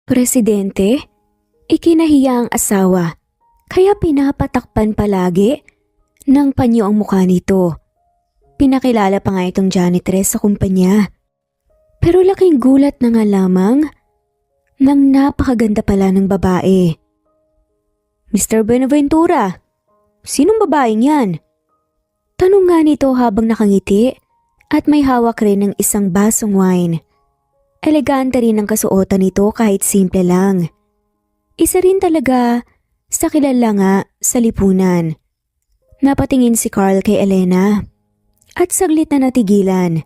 Presidente, ikinahiya ang asawa, kaya pinapatakpan palagi ng panyo ang mukha nito. Pinakilala pa nga itong janitress sa kumpanya. Pero laking gulat na nga lamang nang napakaganda pala ng babae. Mr. Buenaventura, sinong babaeng yan? Tanong nga nito habang nakangiti at may hawak rin ng isang basong wine. Elegante rin ang kasuotan nito kahit simple lang. Isa rin talaga sa kilala nga sa lipunan. Napatingin si Carl kay Elena at saglit na natigilan.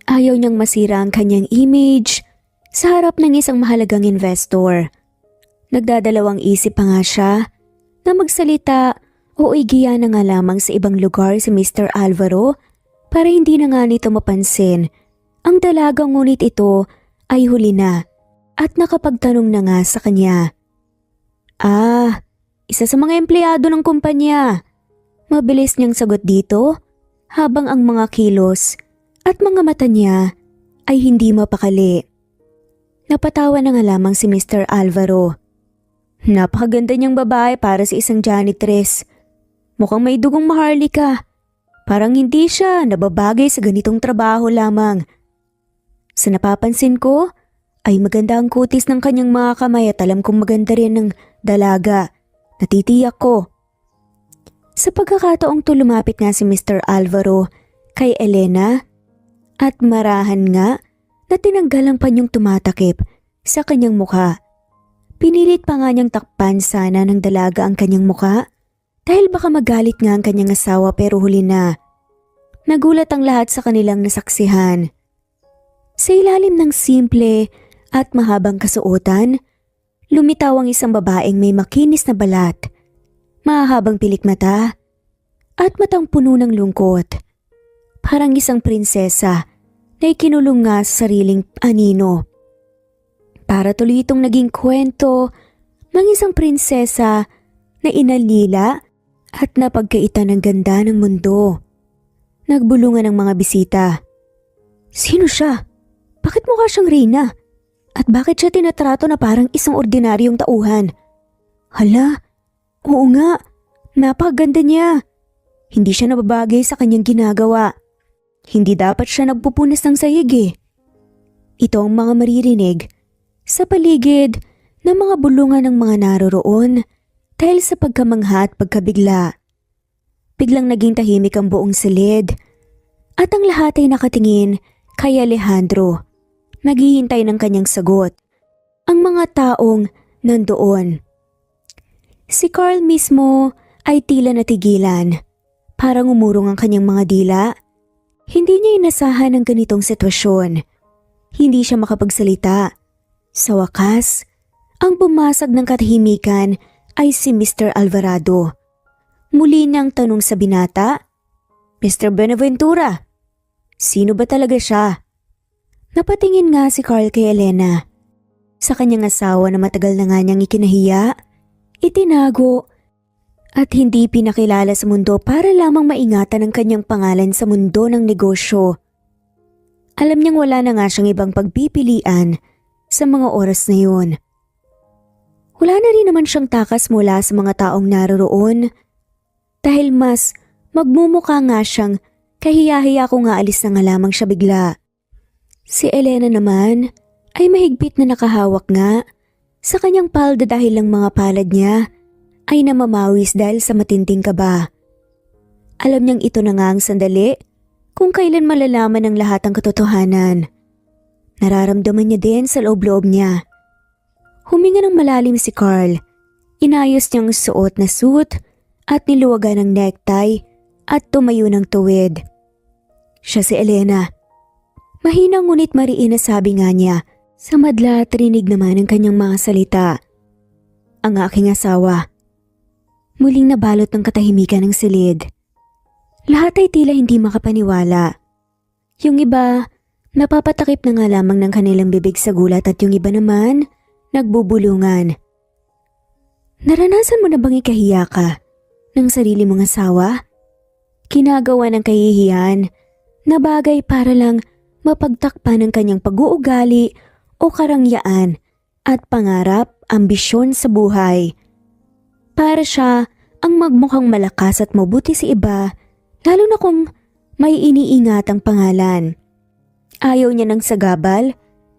Ayaw niyang masira ang kanyang image sa harap ng isang mahalagang investor. Nagdadalawang isip pa nga siya na magsalita o igiya na nga lamang sa ibang lugar si Mr. Alvaro para hindi na nga nito mapansin. Ang dalagang ngunit ito ay huli na at nakapagtanong na nga sa kanya. Isa sa mga empleyado ng kumpanya. Mabilis niyang sagot dito habang ang mga kilos at mga mata niya ay hindi mapakali. Napatawa na nga lamang si Mr. Alvaro. Napakaganda niyang babae para sa isang janitress. Mukhang may dugong maharlika. Parang hindi siya nababagay sa ganitong trabaho lamang. Sa napapansin ko, ay maganda ang kutis ng kanyang mga kamay at alam kong maganda rin ng dalaga. Natitiyak ko. Sa pagkakataong to lumapit nga si Mr. Alvaro kay Elena at marahan nga na tinanggal ang panyong tumatakip sa kanyang mukha. Pinilit pa nga niyang takpan sana ng dalaga ang kanyang mukha dahil baka magalit nga ang kanyang asawa pero huli na. Nagulat ang lahat sa kanilang nasaksihan. Sa ilalim ng simple at mahabang kasuotan, lumitaw ang isang babaeng may makinis na balat, mahahabang pilik mata, at matang puno ng lungkot. Parang isang prinsesa na ikinulong nga sa sariling anino. Para tuloy itong naging kwento ng isang prinsesa na inalila at napagkaita ng ganda ng mundo. Nagbulungan ang mga bisita. Sino siya? Bakit mukha siyang reyna? At bakit siya tinatrato na parang isang ordinaryong tauhan? Hala, oo nga, napakaganda niya. Hindi siya nababagay sa kanyang ginagawa. Hindi dapat siya nagpupunas ng sahig eh. Ito ang mga maririnig sa paligid ng mga bulungan ng mga naroroon dahil sa pagkamangha at pagkabigla. Biglang naging tahimik ang buong silid at ang lahat ay nakatingin kay Alejandro. Naghihintay ng kanyang sagot. Ang mga taong nandoon. Si Carl mismo ay tila natigilan. Parang umurong ang kanyang mga dila. Hindi niya inasahan ang ganitong sitwasyon. Hindi siya makapagsalita. Sa wakas, ang bumasag ng katahimikan ay si Mr. Alvarado. Muli niyang tanong sa binata, Mr. Buenaventura, sino ba talaga siya? Napatingin nga si Carl kay Elena. Sa kanyang asawa na matagal na nga niyang ikinahiya, itinago at hindi pinakilala sa mundo para lamang maingatan ang kanyang pangalan sa mundo ng negosyo. Alam niyang wala na nga siyang ibang pagpipilian sa mga oras na yun. Wala na rin naman siyang takas mula sa mga taong naroroon dahil mas magmumukha nga siyang kahiya-hiya kung aalis na nga lamang siya bigla. Si Elena naman ay mahigpit na nakahawak nga sa kanyang palda dahil ang mga palad niya ay namamawis dahil sa matinding kaba. Alam niyang ito na nga ang sandali kung kailan malalaman ng lahat ang katotohanan. Nararamdaman niya din sa loob-loob niya. Huminga ng malalim si Carl. Inayos niyang suot na suit at niluwagan ng necktie at tumayo ng tuwid. Siya si Elena. Mahina ngunit mariin na sabi nga niya sa madla at rinig naman ang kanyang mga salita. Ang aking asawa. Muling nabalot ng katahimikan ng silid. Lahat ay tila hindi makapaniwala. Yung iba, napapatakip na nga lamang ng kanilang bibig sa gulat at yung iba naman, nagbubulungan. Naranasan mo na bang ikahiya ka ng sarili mong asawa? Kinagawa ng kahihiyan na bagay para lang mapagtakpan ng kanyang pag-uugali o karangyaan at pangarap, ambisyon sa buhay. Para siya ang magmukhang malakas at mabuti sa iba, lalo na kung may iniingat ang pangalan. Ayaw niya ng sagabal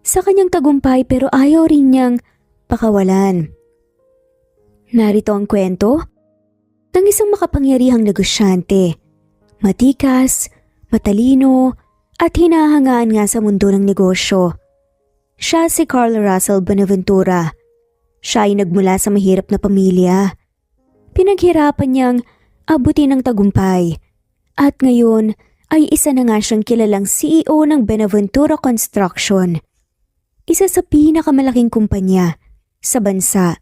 sa kanyang tagumpay pero ayaw rin niyang pakawalan. Narito ang kwento ng isang makapangyarihang negosyante, matikas, matalino at hinahangaan nga sa mundo ng negosyo. Siya si Carl Russell Buenaventura. Siya ay nagmula sa mahirap na pamilya. Pinaghirapan niyang abutin ng tagumpay at ngayon ay isa na nga siyang kilalang CEO ng Buenaventura Construction. Isa sa pinakamalaking kumpanya sa bansa.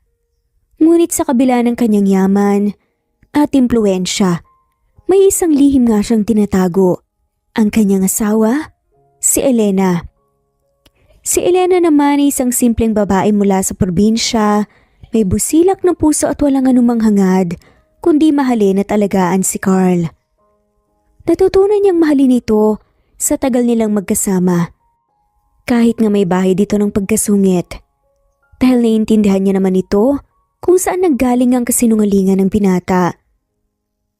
Ngunit sa kabila ng kanyang yaman at impluensya, may isang lihim nga siyang tinatago. Ang kanyang asawa, si Elena. Si Elena naman ay isang simpleng babae mula sa probinsya, may busilak ng puso at walang anumang hangad, kundi mahalin at alagaan si Carl. Natutunan niyang mahalin ito sa tagal nilang magkasama. Kahit nga may bahay dito ng pagkasungit. Dahil naiintindihan niya naman ito kung saan nanggaling ang kasinungalingan ng binata.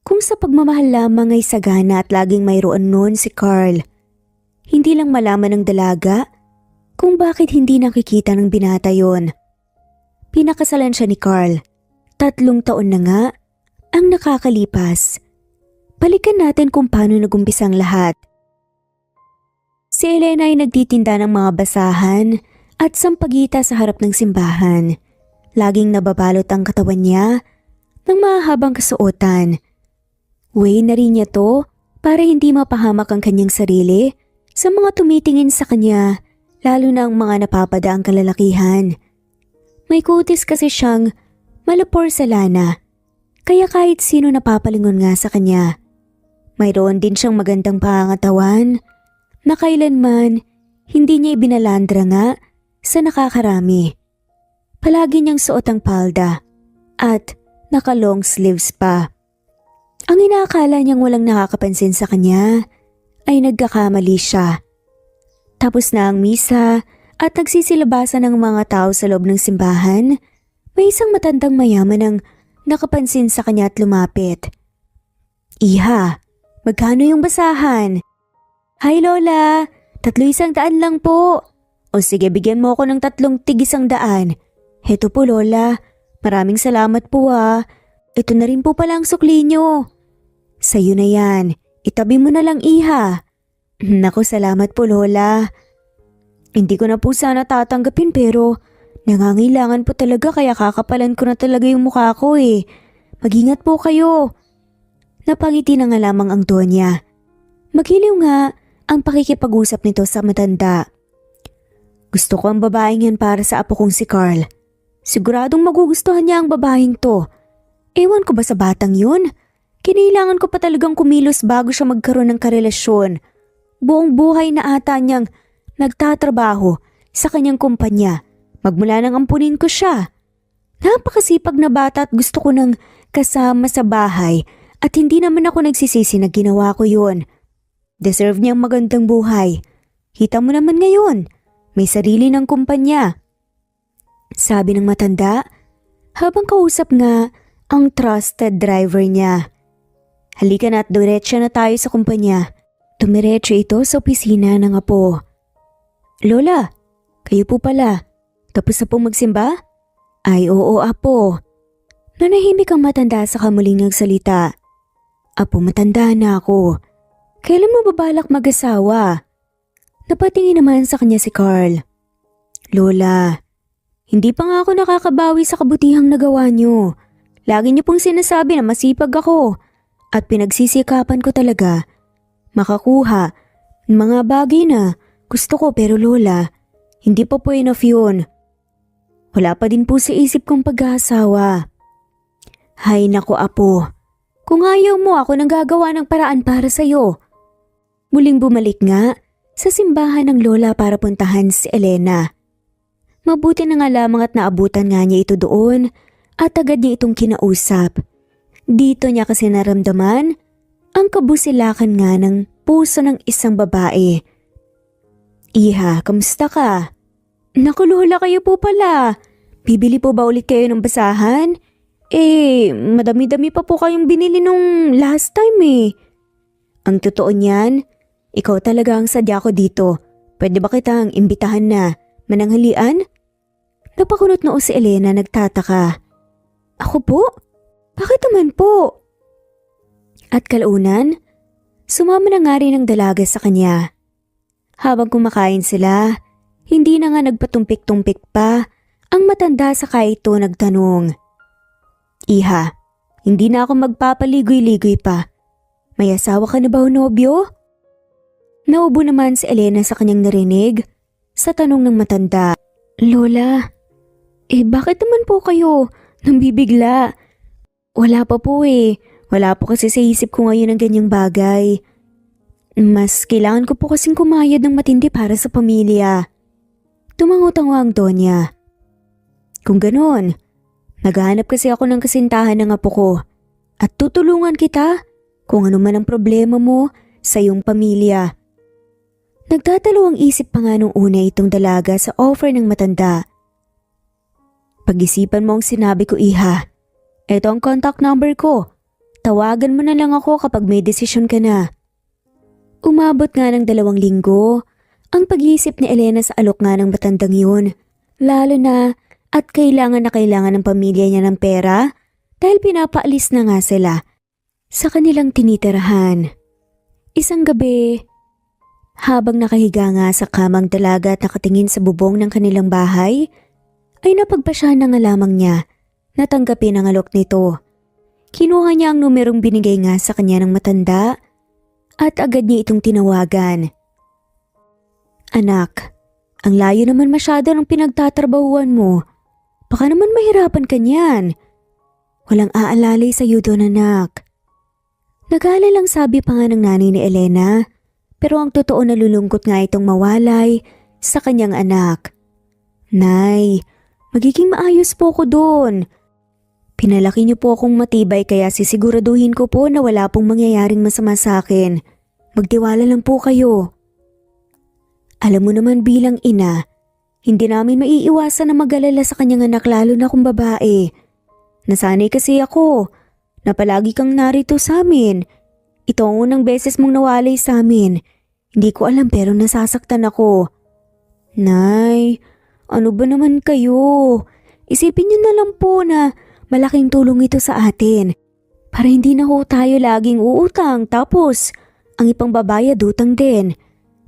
Kung sa pagmamahal lamang ay sagana at laging mayroon noon si Carl. Hindi lang malaman ng dalaga kung bakit hindi nakikita ng binata yon. Pinakasalan siya ni Carl. 3 taon na nga ang nakakalipas. Balikan natin kung paano nagumpisa ang lahat. Si Elena ay nagtitinda ng mga basahan at sampagita sa harap ng simbahan. Laging nababalot ang katawan niya ng mahahabang kasuotan. Way na rin niya to para hindi mapahamak ang kanyang sarili sa mga tumitingin sa kanya, lalo na ang mga napapadaang kalalakihan. May kutis kasi siyang malaporselana, kaya kahit sino napapalingon nga sa kanya. Mayroon din siyang magandang pangangatawan na kailanman hindi niya ibinalandra nga sa nakakarami. Palagi niyang suot ang palda at naka-long sleeves pa. Ang inaakala niyang walang nakakapansin sa kanya ay nagkakamali siya. Tapos na ang misa at nagsisilabasan ng mga tao sa loob ng simbahan, may isang matandang mayaman ang nakapansin sa kanya at lumapit. "Iha, magkano yung basahan?" "Hi Lola, 300 lang po." "O sige, bigyan mo ako ng 3 tig-100. "Heto po Lola, maraming salamat po ah. Ito na rin po pala ang sukli niyo." "Sa'yo na yan, itabi mo na lang Iha." "Naku, salamat po Lola. Hindi ko na po sana tatanggapin pero nangangailangan po talaga kaya kakapalan ko na talaga yung mukha ko eh. Mag-ingat po kayo." Napangiti na nga lamang ang Donya. Magiliw nga ang pakikipag-usap nito sa matanda. "Gusto ko ang babaeng yan para sa apo kong si Carl. Siguradong magugustuhan niya ang babaeng to. Ewan ko ba sa batang yun? Kinailangan ko pa talagang kumilos bago siya magkaroon ng karelasyon. Buong buhay na ata niyang nagtatrabaho sa kanyang kumpanya. Magmula nang ampunin ko siya. Napakasipag na bata at gusto ko nang kasama sa bahay at hindi naman ako nagsisisi na ginawa ko yun. Deserve niyang magandang buhay. Kita mo naman ngayon, may sarili ng kumpanya." Sabi ng matanda habang kausap nga ang trusted driver niya. "Halika na at diretso na tayo sa kumpanya." Tumiretso ito sa opisina ng apo. "Lola, kayo po pala. Tapos na pong magsimba?" "Ay oo apo." Nanahimik ang matanda sa kamuling nagsalita. "Apo, matanda na ako. Kailan mo babalak mag-asawa?" Napatingin naman sa kanya si Carl. "Lola, hindi pa nga ako nakakabawi sa kabutihang nagawa niyo. Lagi niyo pong sinasabi na masipag ako at pinagsisikapan ko talaga makakuha ng mga bagay na gusto ko pero Lola, hindi pa po enough yun. Wala pa din po sa isip kong pag-aasawa." "Hay nako apo, kung ayaw mo ako nang gagawa ng paraan para sa'yo." Muling bumalik nga sa simbahan ng lola para puntahan si Elena. Mabuti na nga lamang at naabutan nga niya ito doon at agad niya itong kinausap. Dito niya kasi naramdaman ang kabusilakan nga ng puso ng isang babae. "Iha, kamusta ka?" Naku Lola, kayo po pala. Bibili po ba ulit kayo ng basahan? Madami-dami pa po kayong binili nung last time eh. Ang totoo niyan, ikaw talaga ang sadya ko dito. Pwede ba kitang imbitahan na mananghalian? Napakunot noo si Elena nagtataka. Ako po? Bakit naman po? At kalaunan, sumama na nga rin ang dalaga sa kanya. Habang kumakain sila, hindi na nga nagpatumpik-tumpik pa ang matanda sa ito nagtanong. Iha, hindi na ako magpapaligoy-ligoy pa. May asawa ka na ba o nobyo? Naubo naman si Elena sa kanyang narinig sa tanong ng matanda. Lola, bakit naman po kayo nambibigla? Wala pa po eh. Wala po kasi sa isip ko ngayon ang ganyang bagay. Mas kailangan ko po kasing kumayad ng matindi para sa pamilya. Tumango-tango ang Donya. Kung ganon, naghahanap kasi ako ng kasintahan ng apo ko at tutulungan kita kung ano man ang problema mo sa iyong pamilya. Nagdadalawang isip pa nga nung una itong dalaga sa offer ng matanda. Pag-isipan mo ang sinabi ko, Iha. Ito ang contact number ko. Tawagan mo na lang ako kapag may desisyon ka na. Umabot nga ng 2 linggo ang pag-iisip ni Elena sa alok nga ng matandang yun. Lalo na at kailangan ng pamilya niya ng pera dahil pinapaalis na nga sila sa kanilang tinitirahan. Isang gabi, habang nakahiga nga sa kamang dalaga at nakatingin sa bubong ng kanilang bahay, ay napagpasya na nga lamang niya na tanggapin ang alok nito. Kinuha niya ang numerong binigay nga sa kanya ng matanda at agad niya itong tinawagan. Anak, ang layo naman masyado ng pinagtatrabahuan mo. Baka naman mahirapan ka niyan. Walang aalalay sa iyo doon, anak. Nag-aalalang sabi pa nga ng nanay ni Elena, pero ang totoo nalulungkot nga itong mawalay sa kanyang anak. Nay, magiging maayos po ko doon. Pinalaki niyo po akong matibay kaya sisiguraduhin ko po na wala pong mangyayaring masama sa akin. Magtiwala lang po kayo. Alam mo naman bilang ina, hindi namin maiiwasan na mag-alala sa kanyang anak lalo na kung babae. Nasanay kasi ako na palagi kang narito sa amin. Ito ang unang beses mong nawalay sa amin. Hindi ko alam pero nasasaktan ako. Nay, ano ba naman kayo? Isipin niyo na lang po na malaking tulong ito sa atin. Para hindi na ho tayo laging uutang tapos ang ipangbabayad utang din.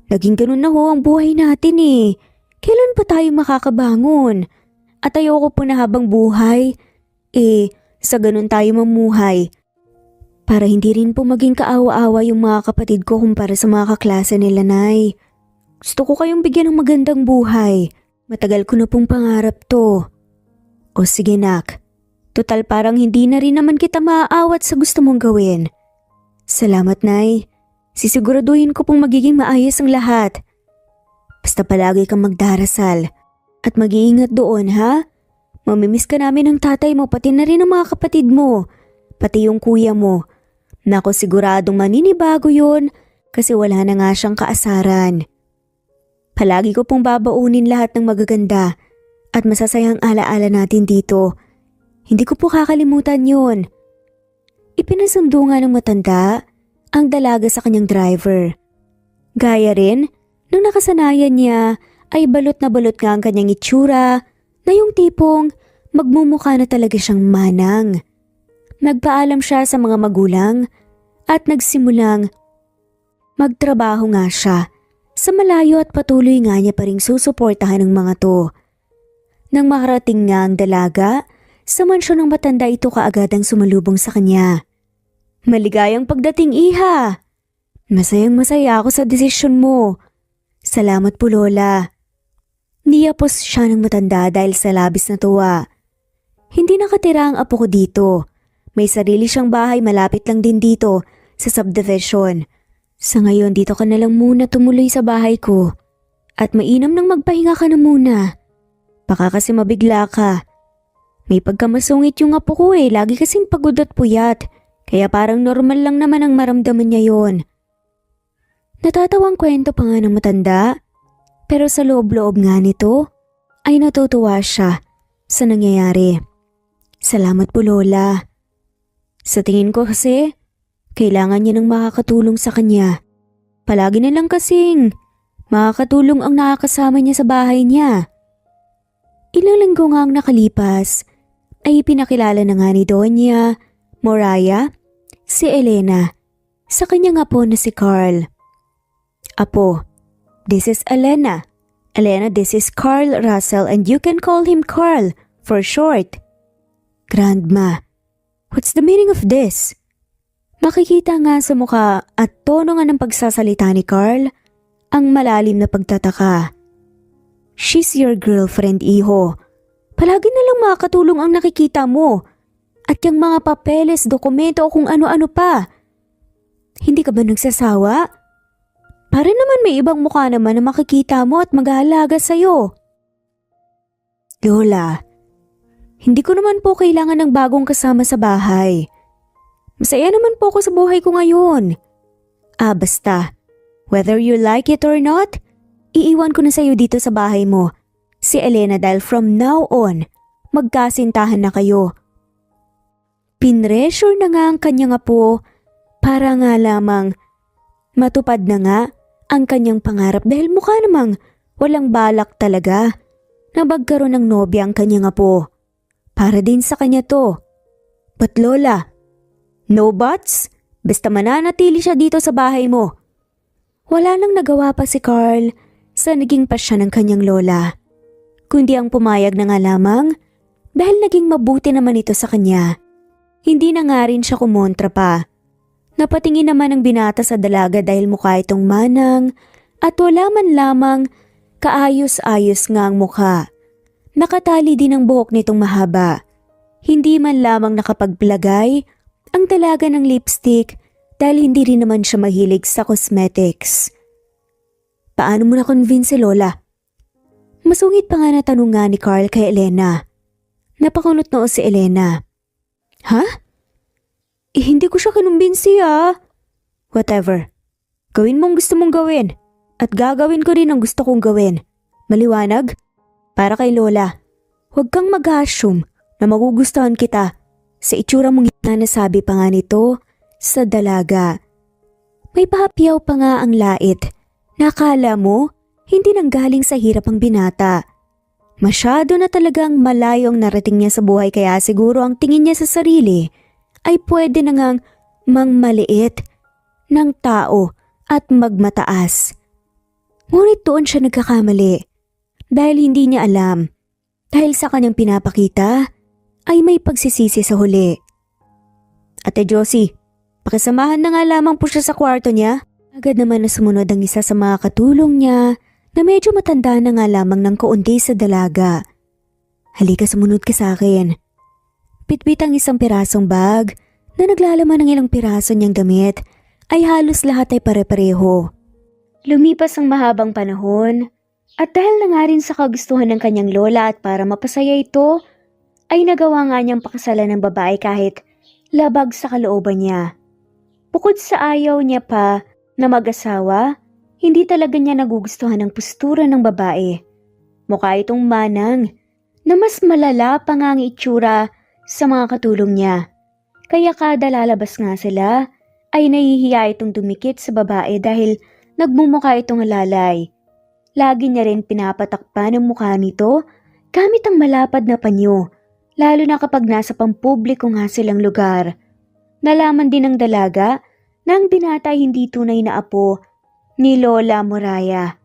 Naging ganun na ho ang buhay natin eh. Kailan pa tayo makakabangon? At ayoko po na habang buhay, sa ganun tayo mamuhay. Para hindi rin po maging kaawa-awa yung mga kapatid ko kumpara sa mga kaklase nila, Nay. Gusto ko kayong bigyan ng magandang buhay. Matagal ko na pong pangarap to. O sige nak, total parang hindi na rin naman kita maaawat sa gusto mong gawin. Salamat, Nay. Sisiguraduhin ko pong magiging maayos ang lahat. Basta palagi kang magdarasal at mag-iingat doon, ha? Mamimiss ka namin ng tatay mo pati na rin ang mga kapatid mo, pati yung kuya mo. Nako siguradong maninibago yun kasi wala na nga siyang kaasaran. Palagi ko pong babaunin lahat ng magaganda at masasayang alaala natin dito. Hindi ko po kakalimutan yun. Ipinasundo nga ng matanda ang dalaga sa kanyang driver. Gaya rin, nung nakasanayan niya ay balot na balot nga ang kanyang itsura na yung tipong magmumukha na talaga siyang manang. Nagpaalam siya sa mga magulang at nagsimulang magtrabaho nga siya sa malayo at patuloy nga niya pa ring susuportahan ng mga to. Nang makarating nga ang dalaga, sa mansyon ng matanda ito kaagad ang sumalubong sa kanya. Maligayang pagdating, Iha! Masayang masaya ako sa desisyon mo. Salamat po, Lola. Niyapos siya ng matanda dahil sa labis na tuwa. Hindi nakatira ang apo ko dito. May sarili siyang bahay malapit lang din dito sa subdivision. Sa ngayon dito ka na lang muna tumuloy sa bahay ko. At mainam nang magpahinga ka na muna. Baka kasi mabigla ka. May pagkamasungit yung apo ko lagi kasing pagod at puyat. Kaya parang normal lang naman ang maramdaman niya yon. Natatawang kwento pa nga ng matanda. Pero sa loob-loob nga nito, ay natutuwa siya sa nangyayari. Salamat po Lola. Sa tingin ko kasi, kailangan niya ng makakatulong sa kanya. Palagi na lang kasing makakatulong ang nakakasama niya sa bahay niya. Ilang linggo nga ang nakalipas ay pinakilala na nga ni Doña Moraya si Elena sa kanyang apo na si Carl. Apo, this is Elena. Elena, this is Carl Russell and you can call him Carl for short. Grandma, what's the meaning of this? Makikita nga sa mukha at tono nga ng pagsasalita ni Carl ang malalim na pagtataka. She's your girlfriend, iho. Palagi na lang makakatulong ang nakikita mo. At yung mga papeles, dokumento o kung ano-ano pa. Hindi ka ba nagsasawa? Para naman may ibang mukha naman na makikita mo at mag-aalaga sa'yo. Lola, hindi ko naman po kailangan ng bagong kasama sa bahay. Masaya naman po ako sa buhay ko ngayon. Basta, whether you like it or not, iiwan ko na sa'yo dito sa bahay mo. Si Elena dahil from now on, magkasintahan na kayo. Pinressure na nga ang kanyang apo para nga lamang matupad na nga ang kanyang pangarap dahil mukha namang walang balak talaga na magkaroon ng nobya ang kanyang apo. Para din sa kanya to. But Lola, no buts? Basta mananatili siya dito sa bahay mo. Wala nang nagawa pa si Carl sa naging pasya ng kanyang lola. Kundi ang pumayag na nga lamang dahil naging mabuti naman ito sa kanya. Hindi na nga rin siya kumontra pa. Napatingin naman ang binata sa dalaga dahil mukha itong manang at wala man lamang kaayos-ayos nga ang mukha. Nakatali din ang buhok nitong mahaba. Hindi man lamang nakapagplagay ang dalaga ng lipstick dahil hindi rin naman siya mahilig sa cosmetics. Paano mo na-convince si Lola? Masungit pa nga na tanong nga ni Carl kay Elena. Napakunot noo si Elena. Ha? Hindi ko siya kinumbinsi Whatever. Gawin mong gusto mong gawin at gagawin ko rin ang gusto kong gawin. Maliwanag? Para kay Lola, huwag kang mag-assume na magugustuhan kita sa itsura mong nasabi pa nga nito sa dalaga. May pahapyaw pa nga ang lait. Nakala mo, hindi nanggaling sa hirap ang binata. Masyado na talagang malayo ang narating niya sa buhay kaya siguro ang tingin niya sa sarili ay pwede na ngang mangmaliit ng tao at magmataas. Ngunit doon siya nagkakamali. Dahil hindi niya alam, dahil sa kanyang pinapakita, ay may pagsisisi sa huli. Ate Josie, pakisamahan na nga lamang po siya sa kwarto niya. Agad naman na sumunod ang isa sa mga katulong niya na medyo matanda na nga lamang ng kaunti sa dalaga. Halika, sumunod ka sa akin. Pitbit ang isang pirasong bag na naglalaman ng ilang piraso niyang damit ay halos lahat ay pare-pareho. Lumipas ang mahabang panahon. At dahil na nga rin sa kagustuhan ng kanyang lola at para mapasaya ito, ay nagawa nga niyang pakasalan ng babae kahit labag sa kalooban niya. Bukod sa ayaw niya pa na mag-asawa, hindi talaga niya nagugustuhan ang postura ng babae. Mukha itong manang na mas malala pa nga ang itsura sa mga katulong niya. Kaya kada lalabas nga sila, ay nahihiya itong dumikit sa babae dahil nagmumukha itong alalay. Lagi niya rin pinapatakpan ang mukha nito gamit ang malapad na panyo, lalo na kapag nasa pampubliko nga silang lugar. Nalaman din ng dalaga na ang binata ay hindi tunay na apo ni Lola Moraya.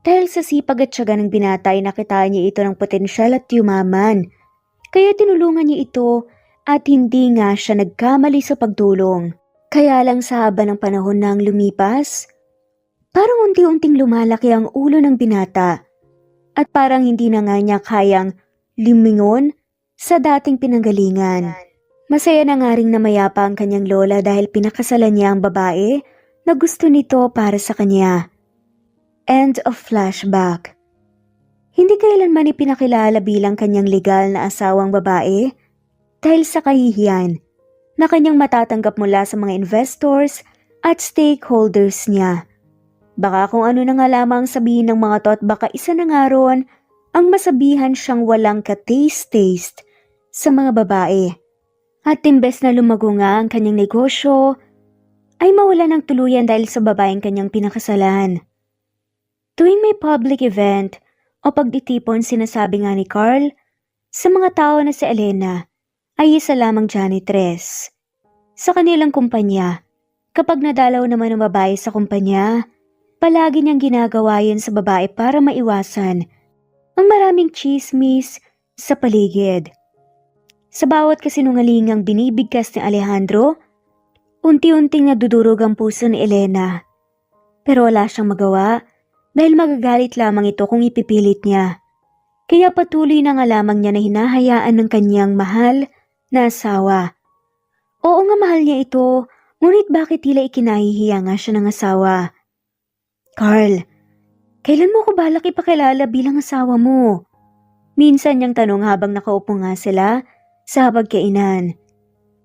Dahil sa sipag at tiyaga ng binata ay nakita niya ito ng potensyal at yumaman. Kaya tinulungan niya ito at hindi nga siya nagkamali sa pagtulong. Kaya lang sa haba ng panahon na ang lumipas, parang unti-unting lumalaki ang ulo ng binata at parang hindi na nga niya kayang lumingon sa dating pinanggalingan. Masaya na nga ring namayapa ang kanyang lola dahil pinakasalan niya ang babae na gusto nito para sa kanya. End of flashback. Hindi kailanman ipinakilala bilang kanyang legal na asawang babae dahil sa kahihiyan na kanyang matatanggap mula sa mga investors at stakeholders niya. Baka kung ano na nga lamang sabihin ng mga to at baka isa na nga ron ang masabihan siyang walang ka-taste-taste sa mga babae. At imbes na lumago nga ang kanyang negosyo, ay mawala ng tuluyan dahil sa babaeng kanyang pinakasalan. Tuwing may public event o pagtitipon, sinasabi nga ni Carl sa mga tao na si Elena ay isa lamang janitress. Sa kanilang kumpanya, kapag nadalaw naman ang babae sa kumpanya, palagi niyang ginagawa yun sa babae para maiwasan ang maraming chismis sa paligid. Sa bawat kasinungalingang binibigkas ni Alejandro, unti-unting nadudurog ang puso ni Elena. Pero wala siyang magawa dahil magagalit lamang ito kung ipipilit niya. Kaya patuloy na nga lamang niya na hinahayaan ng kanyang mahal na asawa. Oo nga, mahal niya ito, ngunit bakit tila ikinahihiya nga siya ng asawa? Carl, kailan mo ko balak ipakilala bilang asawa mo? Minsan niyang tanong habang nakaupo nga sila sa hapagkainan.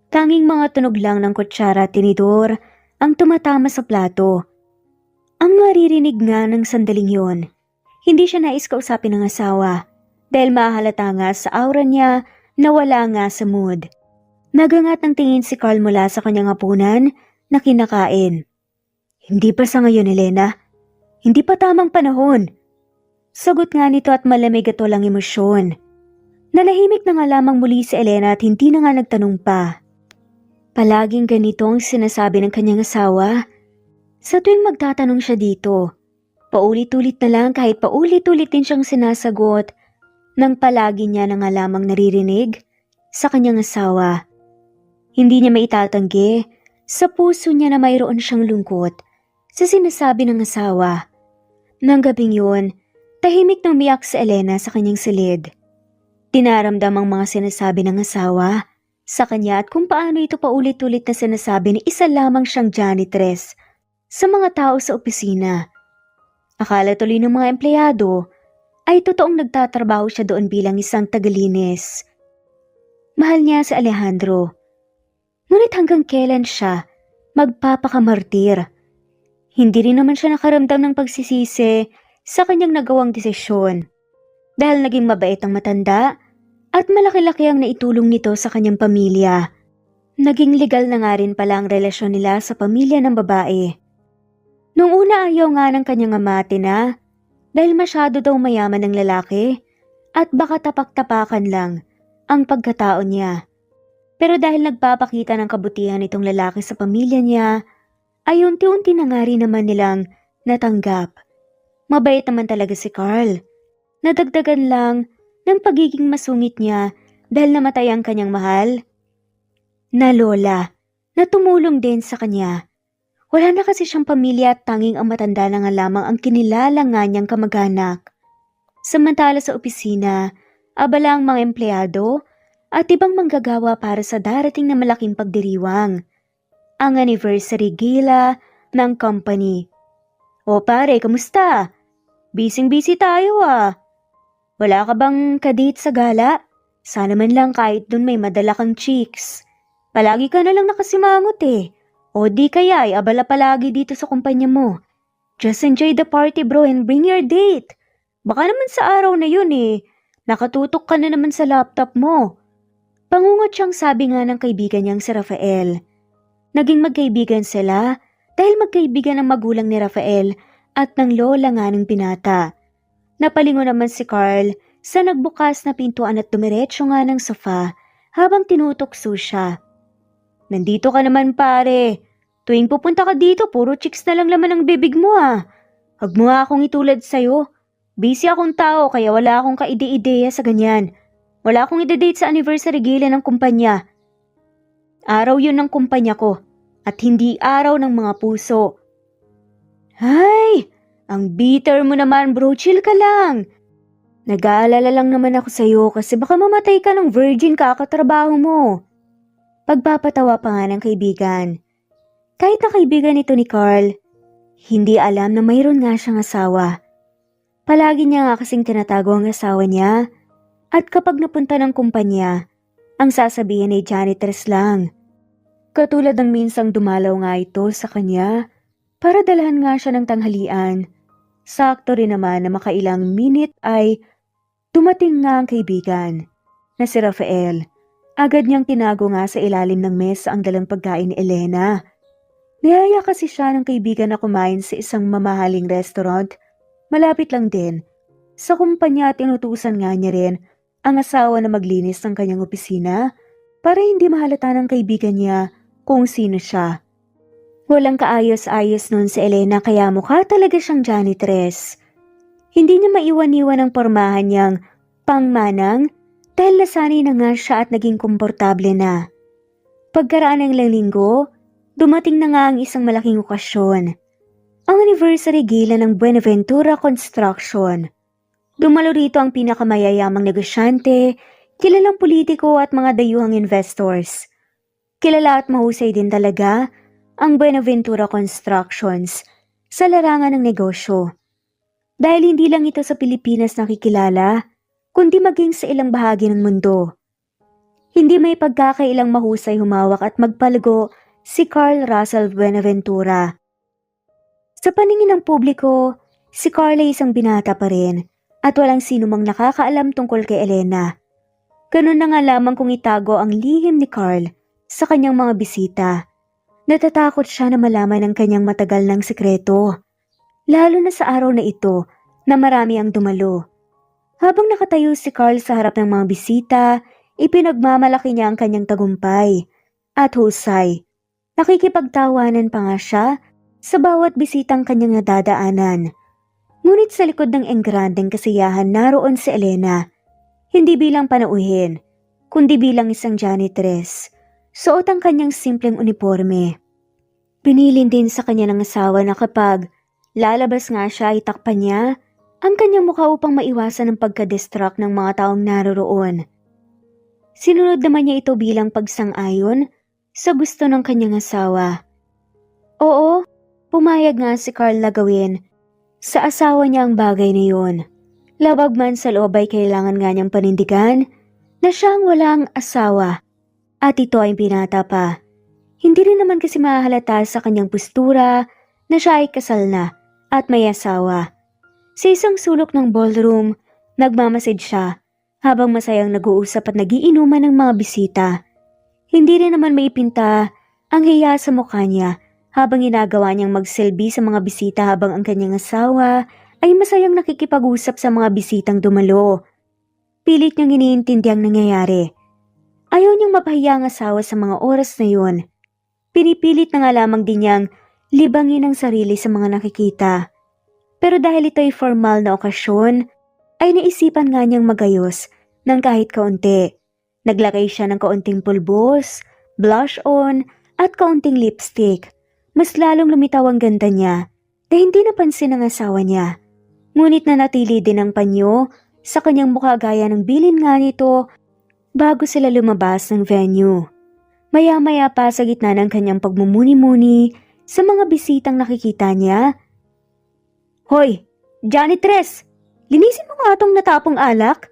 Tanging mga tunog lang ng kutsara at tinidor ang tumatama sa plato. Ang maririnig nga ng sandaling yon, hindi siya nais kausapin ng asawa dahil mahalata nga sa aura niya na wala nga sa mood. Nagangat ng tingin si Carl mula sa kanyang hapunan na kinakain. Hindi pa sa ngayon, Elena. Hindi pa tamang panahon. Sagot nga nito at malamig at walang emosyon. Nalahimik na nga lamang muli si Elena at hindi na nga nagtanong pa. Palaging ganito ang sinasabi ng kanyang asawa. Sa tuwing magtatanong siya dito, paulit-ulit na lang kahit paulit-ulit din siyang sinasagot nang palagi niya na nga lamang naririnig sa kanyang asawa. Hindi niya maitatanggi sa puso niya na mayroon siyang lungkot sa sinasabi ng asawa. Nang gabing yun, tahimik nang umiyak si Elena sa kanyang silid. Dinaramdam ang mga sinasabi ng asawa sa kanya at kung paano ito paulit-ulit na sinasabi ni isa lamang siyang janitress sa mga tao sa opisina. Akala tuloy ng mga empleyado ay totoong nagtatrabaho siya doon bilang isang tagalinis. Mahal niya si Alejandro. Ngunit hanggang kailan siya magpapakamartir? Hindi rin naman siya nakaramdam ng pagsisisi sa kanyang nagawang desisyon. Dahil naging mabait ang matanda at malaki-laki ang naitulong nito sa kanyang pamilya. Naging legal na nga rin pala ang relasyon nila sa pamilya ng babae. Nung una ayaw nga ng kanyang amate na dahil masyado daw mayaman ng lalaki at baka tapak-tapakan lang ang pagkatao niya. Pero dahil nagpapakita ng kabutihan itong lalaki sa pamilya niya, ay unti-unti na nga rin naman nilang natanggap. Mabait naman talaga si Carl. Nadagdagan lang ng pagiging masungit niya dahil namatay ang kanyang mahal na lola na tumulong din sa kanya. Wala na kasi siyang pamilya at tanging ang matanda na nga lamang ang kinilala nga niyang kamag-anak. Samantala sa opisina, abala ang mga empleyado at ibang manggagawa para sa darating na malaking pagdiriwang. Ang anniversary gala ng company. O pare, kamusta? Busy-busy tayo ah. Wala ka bang kadate sa gala? Sana man lang kahit dun may madala kang chicks. Palagi ka na lang nakasimangot eh. O di kaya ay abala palagi dito sa kumpanya mo. Just enjoy the party bro and bring your date. Baka naman sa araw na yun eh. Nakatutok ka na naman sa laptop mo. Pangungot siyang sabi nga ng kaibigan niyang si Rafael. Naging magkaibigan sila dahil magkaibigan ang magulang ni Rafael at ng lola nga ng binata. Napalingon naman si Carl sa nagbukas na pintuan at dumiretso nga ng sofa habang tinutokso siya. Nandito ka naman pare. Tuwing pupunta ka dito, puro chicks na lang laman ang bibig mo ah. Huwag mo nga akong itulad sa'yo. Busy akong tao kaya wala akong kaide-ideya sa ganyan. Wala akong ide-date sa anniversary gala ng kumpanya. Araw yun ng kumpanya ko at hindi araw ng mga puso. Ay, ang bitter mo naman bro, chill ka lang. Nag-aalala lang naman ako sa'yo kasi baka mamatay ka ng virgin kakatrabaho mo. Pagpapatawa pa nga ng kaibigan. Kahit na kaibigan ito ni Carl, hindi alam na mayroon nga siyang asawa. Palagi niya nga kasing tinatago ang asawa niya at kapag napunta ng kumpanya, ang sasabihin ay janitress lang. Katulad ng minsang dumalaw nga ito sa kanya para dalhan nga siya ng tanghalian. Sakto rin naman na makailang minute ay Dumating nga ang kaibigan na si Rafael. Agad niyang tinago nga sa ilalim ng mesa ang dalang pagkain ni Elena. Niyaya kasi siya ng kaibigan na kumain sa isang mamahaling restaurant. Malapit lang din. Sa kumpanya at inutusan nga niya rin ang asawa na maglinis ng kanyang opisina para hindi mahalata ng kaibigan niya kung sino siya. Walang kaayos-ayos noon si Elena kaya mukha talaga siyang janitress. Hindi niya maiwan-iwan ang pormahan niyang pangmanang dahil nasanay na nga siya at naging komportable na. Pagkaraan ng ilang linggo, dumating na nga ang isang malaking okasyon. Ang anniversary gala ng Buenaventura Construction. Dumalo rito ang pinakamayayamang negosyante, kilalang politiko at mga dayuhang investors. Kilala at mahusay din talaga ang Buenaventura Constructions sa larangan ng negosyo. Dahil hindi lang ito sa Pilipinas nakikilala, kundi maging sa ilang bahagi ng mundo. Hindi may pagkakailang mahusay humawak at magpalago si Carl Russell Buenaventura. Sa paningin ng publiko, si Carl ay isang binata pa rin at walang sino mang nakakaalam tungkol kay Elena. Ganun na nga lamang kung itago ang lihim ni Carl sa kanyang mga bisita. Natatakot siya na malaman ang kanyang matagal ng sekreto, lalo na sa araw na ito na marami ang dumalo. Habang nakatayo si Carl sa harap ng mga bisita, ipinagmamalaki niya ang kanyang tagumpay at husay. Nakikipagtawanan pa nga siya sa bawat bisitang kanyang nadadaanan. Ngunit sa likod ng engrandeng kasiyahan naroon si Elena, hindi bilang panauhin, kundi bilang isang janitress. Suot ang kanyang simpleng uniforme. Pinilin din sa kanya ng asawa na kapag lalabas nga siya ay takpan niya ang kanyang mukha upang maiwasan ang pagka-distract ng mga taong naroroon. Sinunod naman niya ito bilang pagsang-ayon sa gusto ng kanyang asawa. Oo, pumayag nga si Carl na gawin sa asawa niya ang bagay na yun. Labag man sa loob ay kailangan nga niyang panindigan na siya ang walang asawa at ito ay binata pa. Hindi rin naman kasi mahalata sa kanyang postura na siya ay kasal na at may asawa. Sa isang sulok ng ballroom, nagmamasid siya habang masayang nag-uusap at nagiinuman ng mga bisita. Hindi rin naman maipinta ang hiya sa mukha niya habang ginagawa niyang magselbi sa mga bisita habang ang kanyang asawa ay masayang nakikipag-usap sa mga bisitang dumalo. Pilit niyang iniintindi ang nangyayari. Ayaw niyang mapahiya ang asawa sa mga oras na yun. Pinipilit na nga lamang din niyang libangin ang sarili sa mga nakikita. Pero dahil ito ay formal na okasyon, ay naisipan nga niyang magayos ng kahit kaunti. Naglagay siya ng kaunting pulbos, blush on, at kaunting lipstick. Mas lalong lumitaw ang ganda niya na hindi napansin ng asawa niya. Ngunit nanatili din ang panyo sa kanyang mukha gaya ng bilin nga nito bago sila lumabas ng venue. Maya-maya pa sa gitna ng kanyang pagmumuni-muni sa mga bisitang nakikita niya, "Hoy, janitress! Linisin mo nga itong natapong alak!"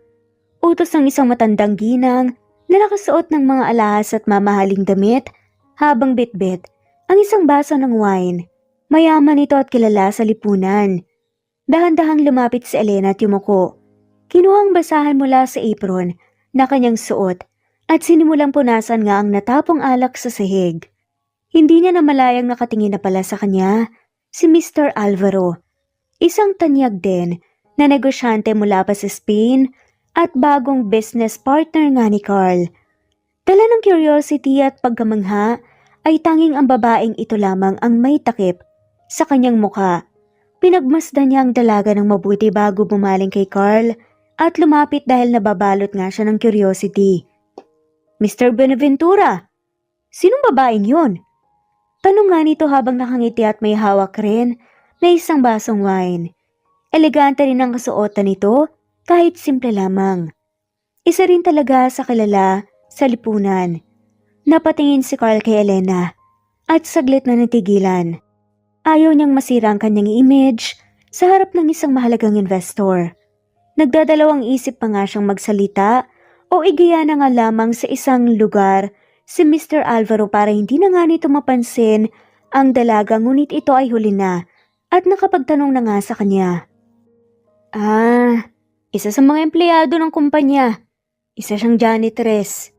Utos ng isang matandang ginang na nakasuot ng mga alahas at mamahaling damit habang bitbit ang isang baso ng wine. Mayaman ito at kilala sa lipunan. Dahan-dahang lumapit si Elena at yumuko. Kinuha ang basahan mula sa apron na kanyang suot at sinimulang punasan nga ang natapong alak sa sahig. Hindi niya namalayang nakatingin na pala sa kanya si Mr. Alvaro. Isang tanyag din na negosyante mula pa sa Spain at bagong business partner nga ni Carl. Dala ng curiosity at pagkamangha ay tanging ang babaeng ito lamang ang may takip sa kanyang mukha. Pinagmasdan niya ang dalaga ng mabuti bago bumaling kay Carl at lumapit dahil nababalot nga siya ng curiosity. "Mr. Buenaventura, sinong babaeng yun?" Tanong nga nito habang nakangiti at may hawak rin na isang basong wine. Elegante rin ang kasuotan nito kahit simple lamang. Isa rin talaga sa kilala sa lipunan. Napatingin si Carl kay Elena at saglit na natigilan. Ayaw niyang masira ang kanyang image sa harap ng isang mahalagang investor. Nagdadalawang isip pa nga siyang magsalita o igaya na nga lamang sa isang lugar si Mr. Alvaro para hindi na nga nito mapansin ang dalaga ngunit ito ay huli na at nakapagtanong na nga sa kanya. Isa sa mga empleyado ng kumpanya. Isa siyang janitress.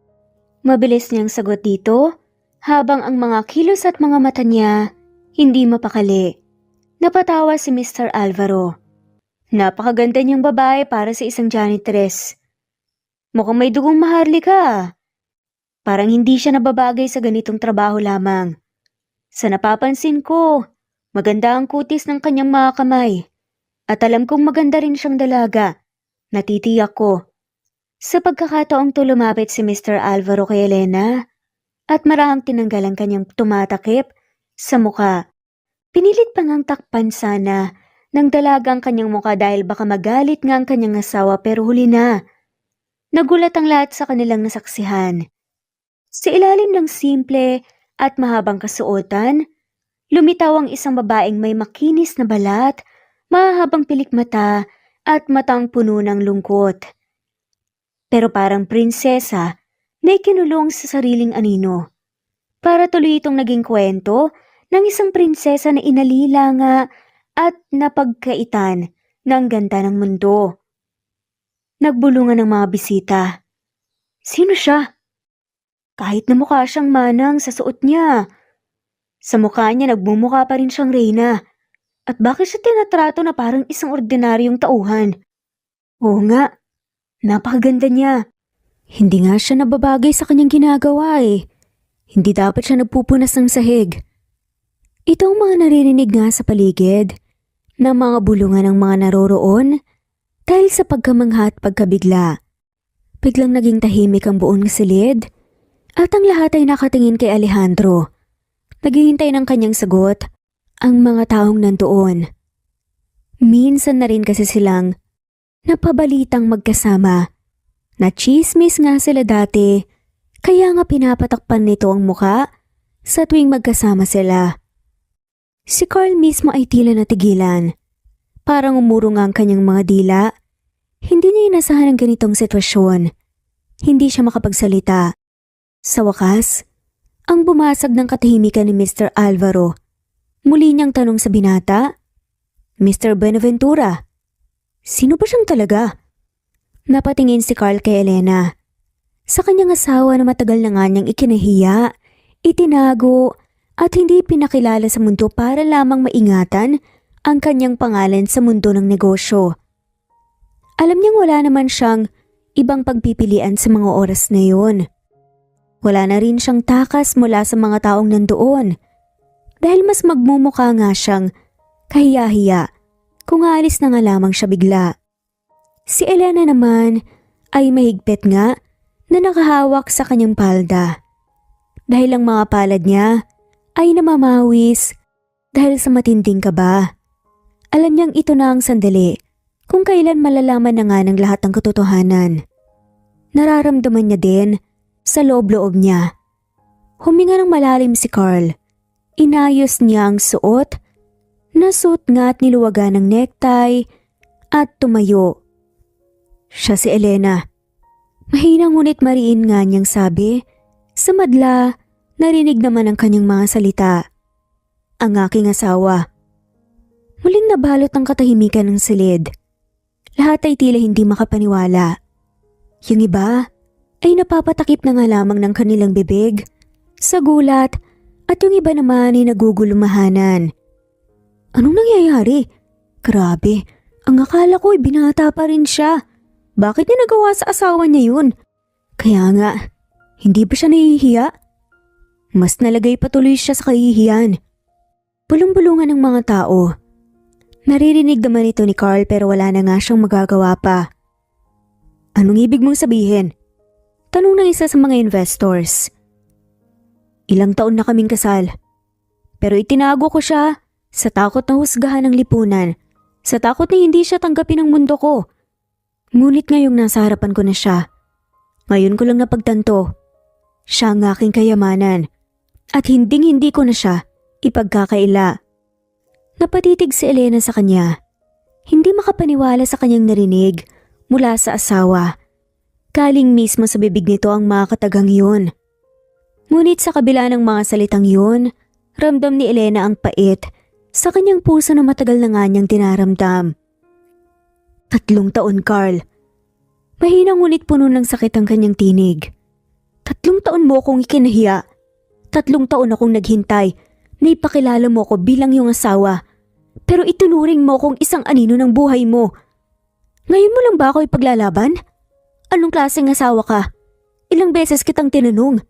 Mabilis niyang sagot dito habang ang mga kilos at mga mata niya hindi mapakali. Napatawa si Mr. Alvaro. Napakaganda niyang babae para sa isang janitress. Mukhang may dugong maharlika. Parang hindi siya nababagay sa ganitong trabaho lamang. Sa napapansin ko, maganda ang kutis ng kanyang mga kamay. At alam kong maganda rin siyang dalaga. Natitiyak ko. Sa pagkakataong lumapit si Mr. Alvaro kay Elena at marahang tinanggal ang kanyang tumatakip sa muka. Pinilit pa ngang takpan sana ng dalagang kanyang muka dahil baka magalit nga ang kanyang asawa pero huli na. Nagulat ang lahat sa kanilang nasaksihan. Sa ilalim ng simple at mahabang kasuotan, lumitaw ang isang babaeng may makinis na balat, mahabang pilikmata at matang puno ng lungkot. Pero parang prinsesa na ikinulong sa sariling anino. Para tuloy itong naging kwento ng isang prinsesa na inalila nga at napagkaitan ng ganda ng mundo. Nagbulungan ng mga bisita. Sino siya? Kahit na mukha siyang manang sa suot niya. Sa mukha niya nagmumukha pa rin siyang reyna. At bakit siya tinatrato na parang isang ordinaryong tauhan? Oo nga, napakaganda niya. Hindi nga siya nababagay sa kanyang ginagawa eh. Hindi dapat siya nagpupunas ng sahig. Ito ang mga naririnig nga sa paligid na mga bulungan ng mga naroroon dahil sa pagkamangha at pagkabigla. Biglang naging tahimik ang buong silid at ang lahat ay nakatingin kay Alejandro. Naghihintay ng kanyang sagot ang mga taong nandoon. Minsan na rin kasi silang napabalitang magkasama. Nachismis nga sila dati, kaya nga pinapatakpan nito ang muka sa tuwing magkasama sila. Si Carl mismo ay tila natigilan. Parang umurong ang kanyang mga dila. Hindi niya inasahan ang ganitong sitwasyon. Hindi siya makapagsalita. Sa wakas, ang bumasag ng katahimikan ni Mr. Alvaro. Muli niyang tanong sa binata, Mr. Buenaventura, sino ba siyang talaga? Napatingin si Carl kay Elena. Sa kanyang asawa na matagal na nga niyang ikinahiya, itinago at hindi pinakilala sa mundo para lamang maingatan ang kanyang pangalan sa mundo ng negosyo. Alam niyang wala naman siyang ibang pagpipilian sa mga oras na yun. Wala na rin siyang takas mula sa mga taong nandoon dahil mas magmumukha nga siyang kahiya-hiya kung aalis na nga lamang siya bigla. Si Elena naman ay mahigpit nga na nakahawak sa kanyang palda. Dahil ang mga palad niya ay namamawis dahil sa matinding kaba. Alam niyang ito na ang sandali kung kailan malalaman na nga ng lahat ng katotohanan. Nararamdaman niya din sa loob-loob niya. Huminga ng malalim si Carl. Inayos niya ang suot, nasuot nga at niluwagan ng necktie at tumayo. Siya si Elena. Mahina ngunit mariin nga niyang sabi. Sa madla, narinig naman ang kanyang mga salita. Ang aking asawa. Muling nabalot ang katahimikan ng silid. Lahat ay tila hindi makapaniwala. Yung iba ay napapatakip na nga lamang ng kanilang bibig sa gulat at yung iba naman ay nagugulumahanan. Anong nangyayari? Grabe, ang akala ko ay binata pa rin siya. Bakit niya nagawa sa asawa niya yun? Kaya nga, hindi ba siya nahihiya? Mas nalagay patuloy siya sa kahihiyan. Bulong-bulungan ng mga tao. Naririnig naman ito ni Carl pero wala na nga siyang magagawa pa. Anong ibig mong sabihin? Tanong ng isa sa mga investors. Ilang taon na kaming kasal. Pero itinago ko siya sa takot na husgahan ng lipunan. Sa takot na hindi siya tanggapin ng mundo ko. Ngunit ngayong nasa harapan ko na siya. Ngayon ko lang napagtanto. Siya ang aking kayamanan. At hinding-hindi ko na siya ipagkakaila. Napatitig si Elena sa kanya. Hindi makapaniwala sa kanyang narinig mula sa asawa. Galing mismo sa bibig nito ang mga katagang yun. Ngunit sa kabila ng mga salitang yun, ramdam ni Elena ang pait sa kanyang puso na matagal na nga niyang dinaramdam. 3 taon, Carl. Mahina ngunit puno ng sakit ang kanyang tinig. 3 taon mo akong ikinahiya. 3 taon akong naghintay. May pakilala mo ako bilang iyong asawa. Pero itunuring mo akong isang anino ng buhay mo. Ngayon mo lang ba ako ipaglalaban? Anong klaseng asawa ka? Ilang beses kitang tinanong.